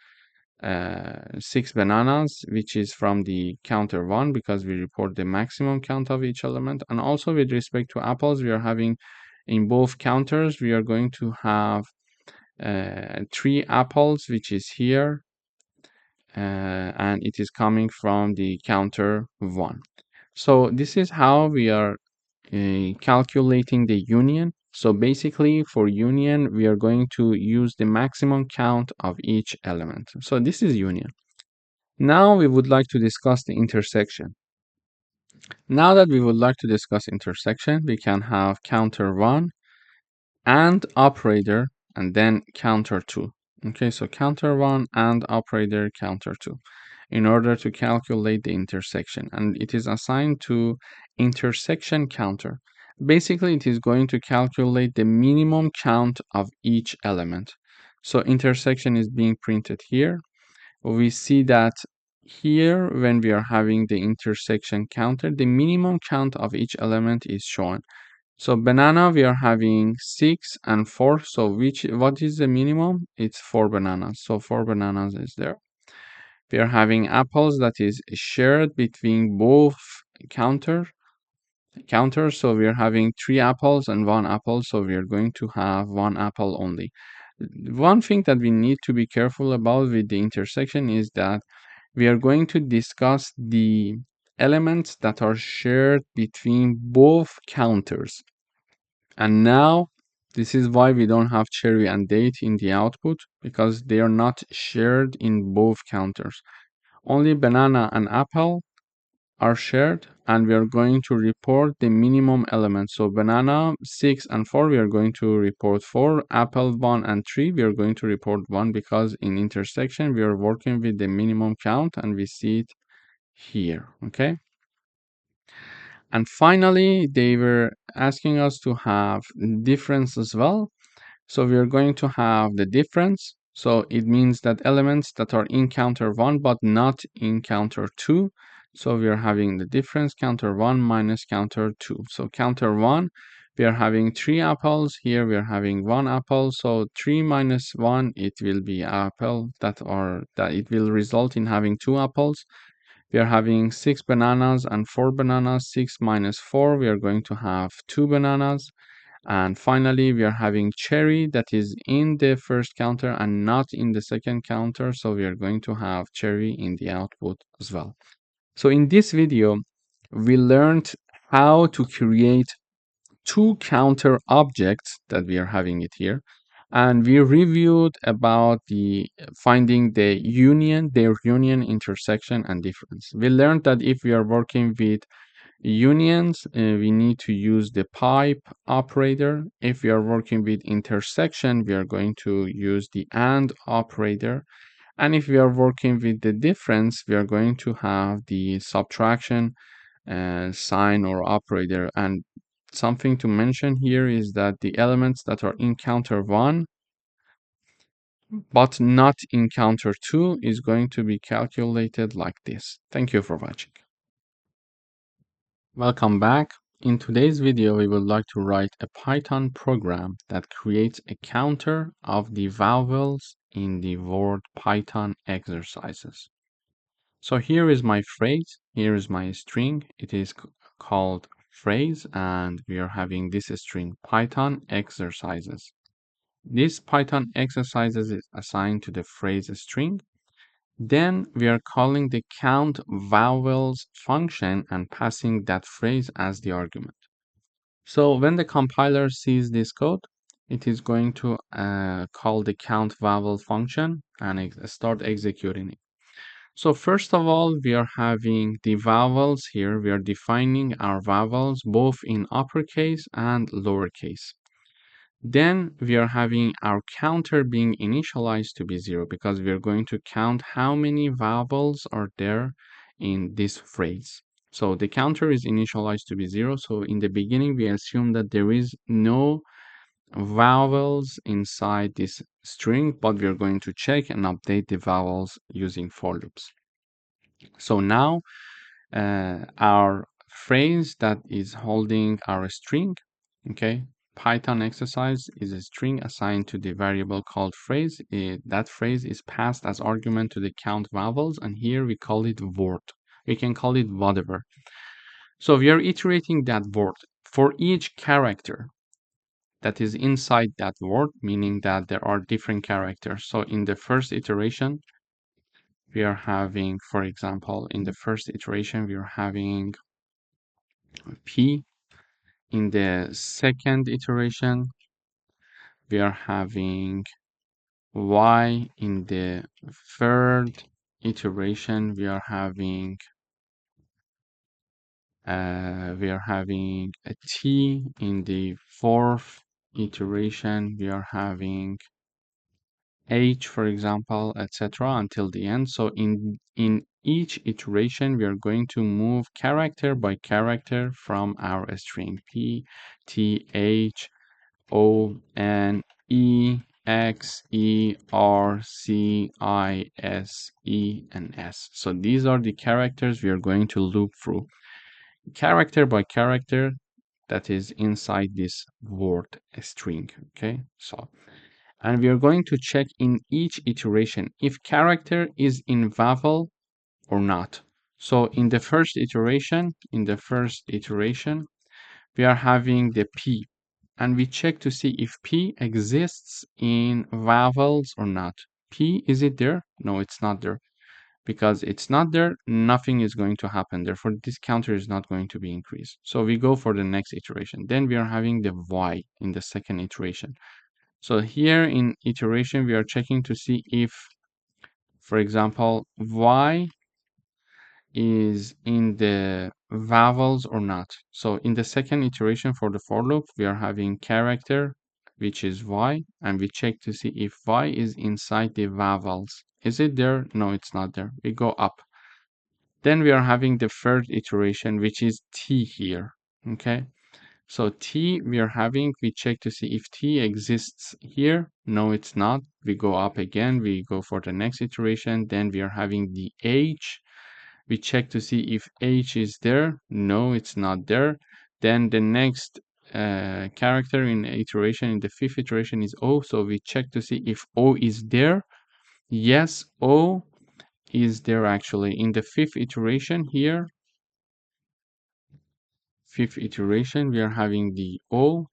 [SPEAKER 1] 6 bananas, which is from the counter 1 because we report the maximum count of each element. And also with respect to apples, we are having in both counters, we are going to have 3 apples, which is here, and it is coming from the counter 1. So this is how we are calculating the union. So basically for union, we are going to use the maximum count of each element. So this is union. Now we would like to discuss the intersection. Now that we would like to discuss intersection, we can have counter 1 and operator and then counter 2. Okay, so counter 1 and operator counter 2 in order to calculate the intersection, and it is assigned to intersection counter. Basically, it is going to calculate the minimum count of each element. So intersection is being printed here. We see that here when we are having the intersection counter, the minimum count of each element is shown. So banana, we are having 6 and 4. So what is the minimum? It's 4 bananas. So 4 bananas is there. We are having apples that is shared between both counters. So we are having 3 apples and 1 apple. So we are going to have 1 apple only. One thing that we need to be careful about with the intersection is that we are going to discuss the elements that are shared between both counters. And now this is why we don't have cherry and date in the output, because they are not shared in both counters. Only banana and apple are shared, and we are going to report the minimum element. So banana 6 and 4, we are going to report 4. Apple 1 and 3, we are going to report 1, because in intersection we are working with the minimum count and we see it here. Okay. And finally, they were asking us to have difference as well. So we are going to have the difference. So it means that elements that are in counter 1 but not in counter 2. So we are having the difference counter 1 minus counter 2. So counter 1, we are having 3 apples. Here we are having 1 apple. So 3 minus 1, it will be apple that it will result in having 2 apples. We are having 6 bananas and 4 bananas. 6 minus 4, we are going to have 2 bananas. And finally, we are having cherry that is in the first counter and not in the second counter. So we are going to have cherry in the output as well. So in this video, we learned how to create 2 counter objects that we are having it here. And we reviewed about finding their union, intersection, and difference. We learned that if we are working with unions, we need to use the pipe operator. If we are working with intersection, we are going to use the AND operator. And if we are working with the difference, we are going to have the subtraction sign or operator. And something to mention here is that the elements that are in counter 1 but not in counter 2 is going to be calculated like this. Thank you for watching. Welcome back. In today's video, we would like to write a Python program that creates a counter of the vowels in the word Python exercises. So here is my phrase, here is my string. It is called phrase, and we are having this string Python exercises. This Python exercises is assigned to the phrase string, Then we are calling the count vowels function and passing that phrase as the argument. So when the compiler sees this code, it is going to call the count vowel function and start executing it. So first of all, we are having the vowels here. We are defining our vowels both in uppercase and lowercase. Then we are having our counter being initialized to be 0 because we are going to count how many vowels are there in this phrase. So the counter is initialized to be 0. So in the beginning, we assume that there is no vowels inside this string, but we are going to check and update the vowels using for loops. So now our phrase that is holding our string, okay, Python exercise is a string assigned to the variable called phrase. That phrase is passed as argument to the count vowels, and here we call it word. We can call it whatever. So we are iterating that word for each character that is inside that word, meaning that there are different characters. So in the first iteration, we are having, for example, in the first iteration, we are having P. In the second iteration, we are having Y. In the third iteration, we are having a T. In the fourth iteration, we are having H, for example, etc. until the end. So in each iteration, we are going to move character by character from our string P, T, H, O, N, E, X, E, R, C, I, S, E, and S. So these are the characters we are going to loop through, character by character that is inside this word string. Okay, so and we are going to check in each iteration if character is in vowel or not. So in the first iteration, we are having the P, and we check to see if P exists in vowels or not. P, is it there? No, it's not there. Because it's not there, nothing is going to happen. Therefore, this counter is not going to be increased. So we go for the next iteration. Then we are having the Y in the second iteration. So here in iteration, we are checking to see if, for example, Y is in the vowels or not. So in the second iteration for the for loop, we are having character, which is Y, and we check to see if Y is inside the vowels. Is it there? No, it's not there. We go up. Then we are having the third iteration, which is T here, okay? So T we check to see if T exists here. No, it's not. We go up again, we go for the next iteration. Then we are having the H. We check to see if H is there. No, it's not there. Then the next character in the fifth iteration is O. So we check to see if O is there. Yes, O is there actually. In the fifth iteration, we are having the O.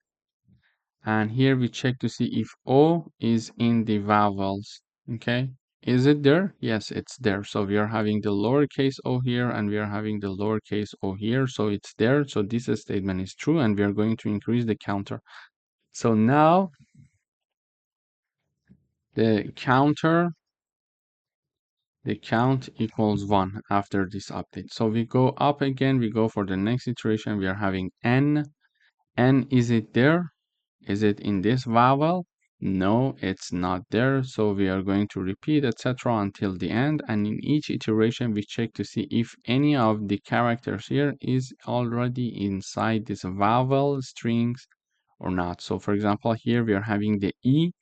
[SPEAKER 1] And here we check to see if O is in the vowels. Okay, is it there? Yes, it's there. So we are having the lowercase o here and we are having the lowercase o here. So it's there. So this statement is true and we are going to increase the counter. So now the count equals 1 after this update. So we go up again, we go for the next iteration. We are having N. N, is it there? Is it in this vowel? No, it's not there. So we are going to repeat, etc. until the end. And in each iteration, we check to see if any of the characters here is already inside this vowel strings or not. So for example, here we are having the E.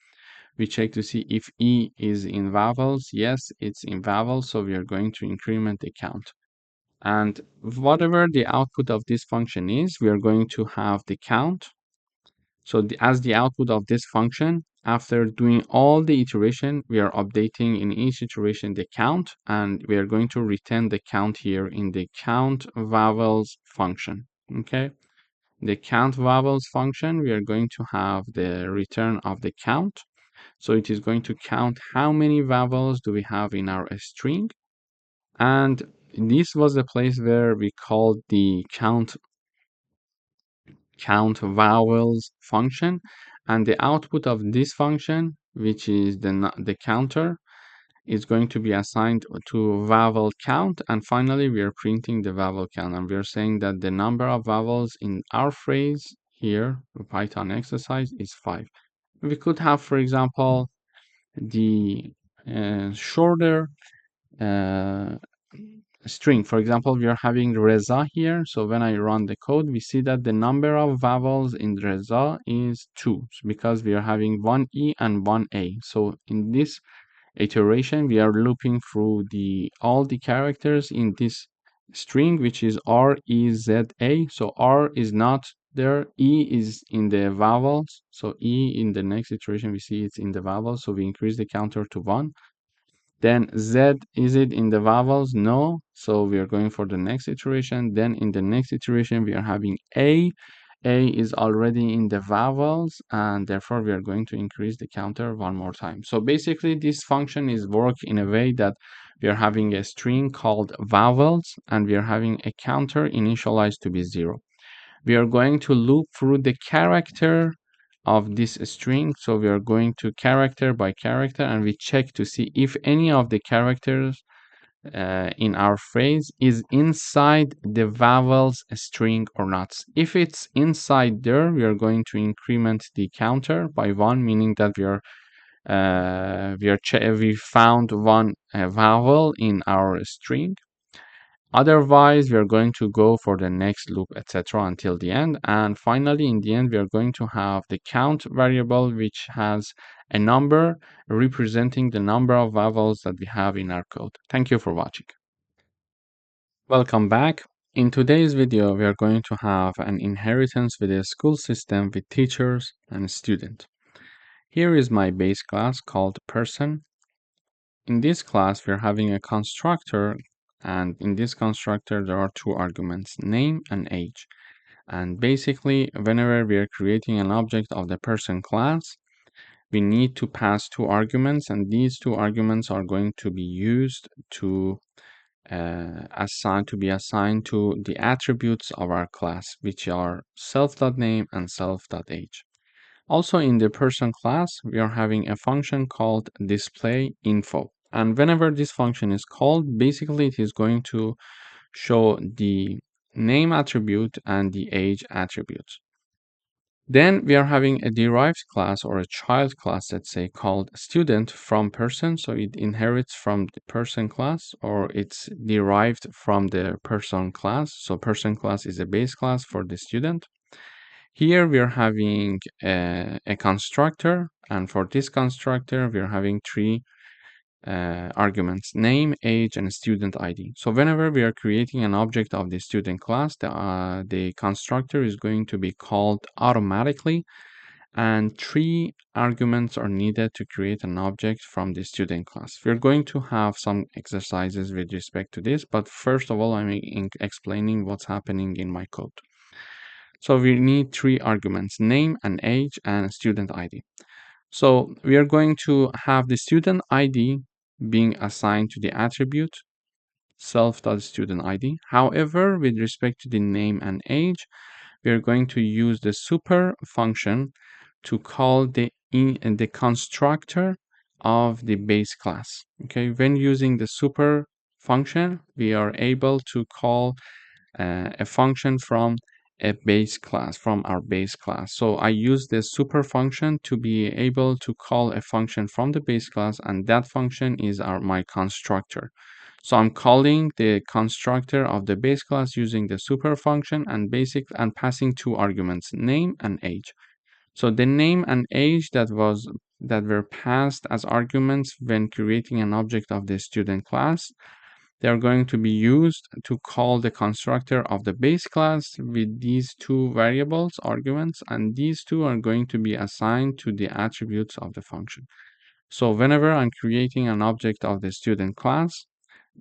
[SPEAKER 1] We check to see if E is in vowels. Yes, it's in vowels. So we are going to increment the count. And whatever the output of this function is, we are going to have the count. So as the output of this function, after doing all the iteration, we are updating in each iteration the count, and we are going to return the count here in the count vowels function. Okay, the count vowels function, we are going to have the return of the count. So it is going to count how many vowels do we have in our string. And this was the place where we called the count vowels function, and the output of this function, which is the counter, is going to be assigned to vowel count. And finally we are printing the vowel count, and we are saying that the number of vowels in our phrase here, the Python exercise, is 5. We could have, for example, the shorter uh, string. For example, we are having Reza here. So when I run the code, we see that the number of vowels in Reza is 2, because we are having one E and one A. So in this iteration, we are looping through all the characters in this string, which is REZA. So R is not there, E is in the vowels. So E in the next iteration, we see it's in the vowels. So we increase the counter to 1. Then Z, is it in the vowels? No. So we are going for the next iteration. Then in the next iteration, we are having A. A is already in the vowels, and therefore we are going to increase the counter one more time. So basically this function is work in a way that we are having a string called vowels, and we are having a counter initialized to be 0. We are going to loop through the character of this string. So we are going to character by character, and we check to see if any of the characters in our phrase is inside the vowels string or not. If it's inside there, we are going to increment the counter by 1, meaning that we found one vowel in our string. Otherwise, we are going to go for the next loop, etc., until the end. And finally, in the end, we are going to have the count variable, which has a number representing the number of vowels that we have in our code. Thank you for watching. Welcome back. In today's video, we are going to have an inheritance with a school system with teachers and student. Here is my base class called person. In this class, we're having a constructor, and in this constructor, there are 2 arguments, name and age. And basically, whenever we are creating an object of the person class, we need to pass 2 arguments, and these 2 arguments are going to be used to be assigned to the attributes of our class, which are self.name and self.age. Also in the person class, we are having a function called display info. And whenever this function is called, basically it is going to show the name attribute and the age attribute. Then we are having a derived class, or a child class, let's say, called student from person. So it inherits from the person class, or it's derived from the person class. So person class is a base class for the student. Here we are having a constructor, and for this constructor we are having 3 arguments, name, age, and student ID. So whenever we are creating an object of the student class, the constructor is going to be called automatically, and 3 arguments are needed to create an object from the student class. We're going to have some exercises with respect to this, but first of all, I'm explaining what's happening in my code. So we need 3 arguments, name and age and student ID. So we are going to have the student ID being assigned to the attribute self.student ID. However, with respect to the name and age, we are going to use the super function to call the constructor of the base class. Okay, when using the super function, we are able to call a function from a base class, from our base class. So I use the super function to be able to call a function from the base class, and that function is my constructor. So I'm calling the constructor of the base class using the super function and passing 2 arguments, name and age. So the name and age that were passed as arguments when creating an object of the student class, they are going to be used to call the constructor of the base class with these 2 variables, arguments, and these 2 are going to be assigned to the attributes of the function. So whenever I'm creating an object of the student class,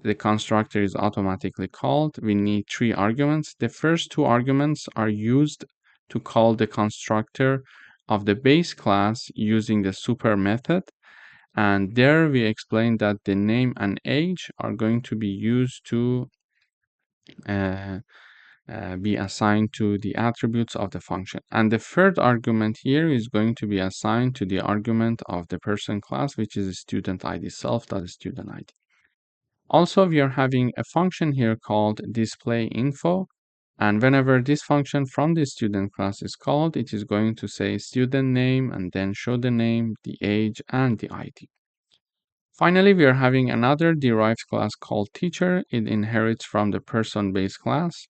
[SPEAKER 1] the constructor is automatically called. We need 3 arguments. The first 2 arguments are used to call the constructor of the base class using the super method. And there we explained that the name and age are going to be used to uh, be assigned to the attributes of the function. And the third argument here is going to be assigned to the argument of the person class, which is student ID, self.student ID. Also, we are having a function here called display info. And whenever this function from the student class is called, it is going to say student name and then show the name, the age, and the ID. Finally, we are having another derived class called teacher. It inherits from the person base class.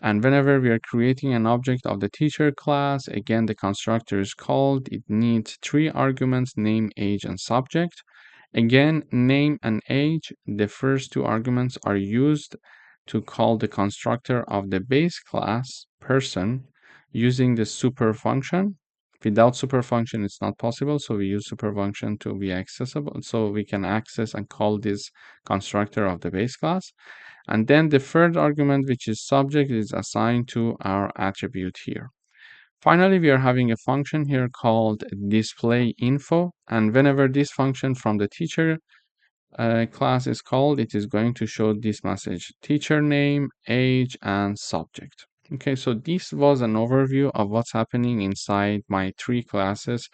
[SPEAKER 1] And whenever we are creating an object of the teacher class, again, the constructor is called. It needs three arguments, name, age, and subject. Again, name and age, the first two arguments are used to call the constructor of the base class person using the super function. Without super function, it's not possible. So we use super function to be accessible. So we can access and call this constructor of the base class. And then the third argument, which is subject, is assigned to our attribute here. Finally, we are having a function here called display info. And whenever this function from the teacher class is called, it is going to show this message: teacher name, age, and subject. Okay, so this was an overview of what's happening inside my three classes.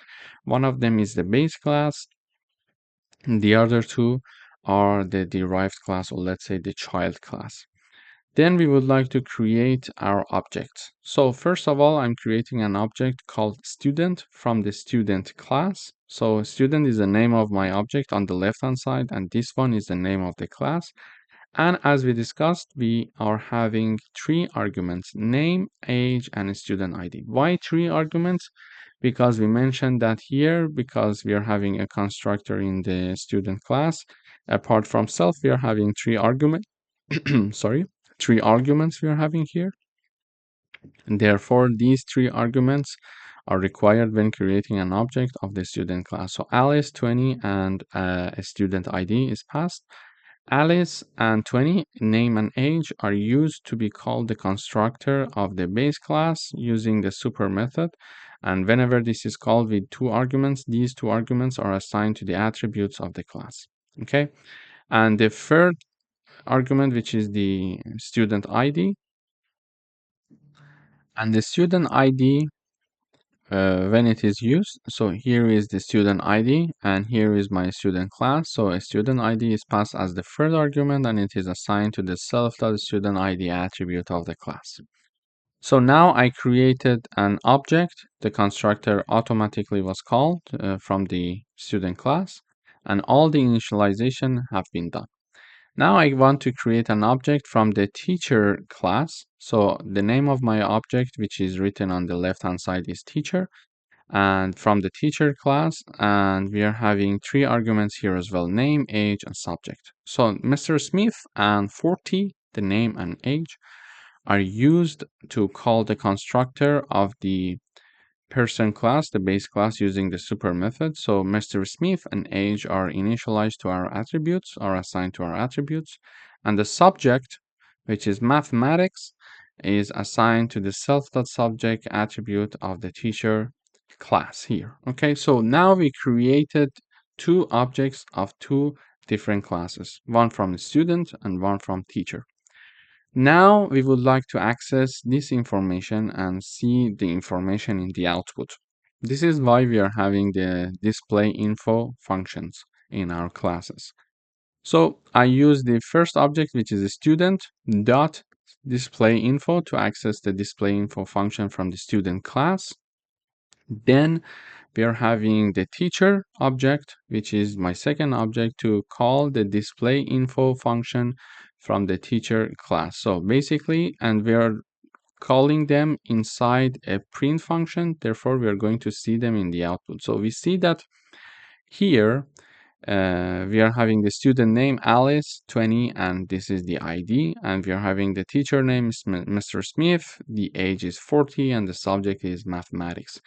[SPEAKER 1] One of them is the base class. The other two are the derived class, or let's say the child class. Then we would like to create our objects. So first of all, I'm creating an object called student from the student class. So student is the name of my object on the left-hand side, and this one is the name of the class. And as we discussed, we are having three arguments: name, age, and student ID. Why three arguments? Because we mentioned that here, because we are having a constructor in the student class. Apart from self, we are having three arguments. Sorry, three arguments we are having here. And therefore, these three arguments are required when creating an object of the student class. So Alice 20 and a student ID is passed. Alice and 20, name and age, are used to be called the constructor of the base class using the super method. And whenever this is called with two arguments, these two arguments are assigned to the attributes of the class. Okay. And the third argument, which is the student ID, and the student ID, when it is used, so here is the student ID and here is my student class. So a student ID is passed as the third argument and it is assigned to the self.student ID attribute of the class. So now I created an object. The constructor automatically was called from the student class, and all the initialization have been done. Now I want to create an object from the teacher class. So the name of my object, which is written on the left-hand side, is teacher. And from the teacher class, and we are having three arguments here as well: name, age, and subject. So Mr. Smith and 40, the name and age, are used to call the constructor of the person class, the base class, using the super method. So Mr. Smith and age are initialized to our attributes, are assigned to our attributes. And the subject, which is mathematics, is assigned to the self.subject attribute of the teacher class here. Okay, so now we created two objects of two different classes, one from the student and one from teacher. Now we would like to access this information and see the information in the output. This is why we are having the display info functions in our classes. So I use the first object, which is a student dot display info, to access the display info function from the student class. Then we are having the teacher object, which is my second object, to call the display info function from the teacher class. So basically, and we are calling them inside a print function. Therefore, we are going to see them in the output. So we see that here we are having the student name Alice 20, and this is the ID. And we are having the teacher name Mr. Smith, the age is 40, and the subject is mathematics.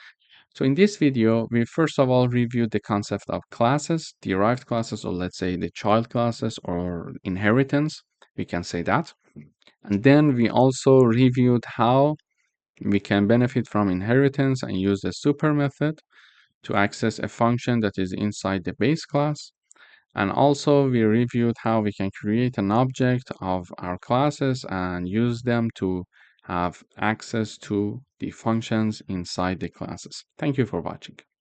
[SPEAKER 1] So in this video, we first of all reviewed the concept of classes, derived classes, or let's say the child classes or inheritance, we can say that. And then we also reviewed how We can benefit from inheritance and use the super method to access a function that is inside the base class. And also we reviewed how we can create an object of our classes and use them to have access to the functions inside the classes. Thank you for watching.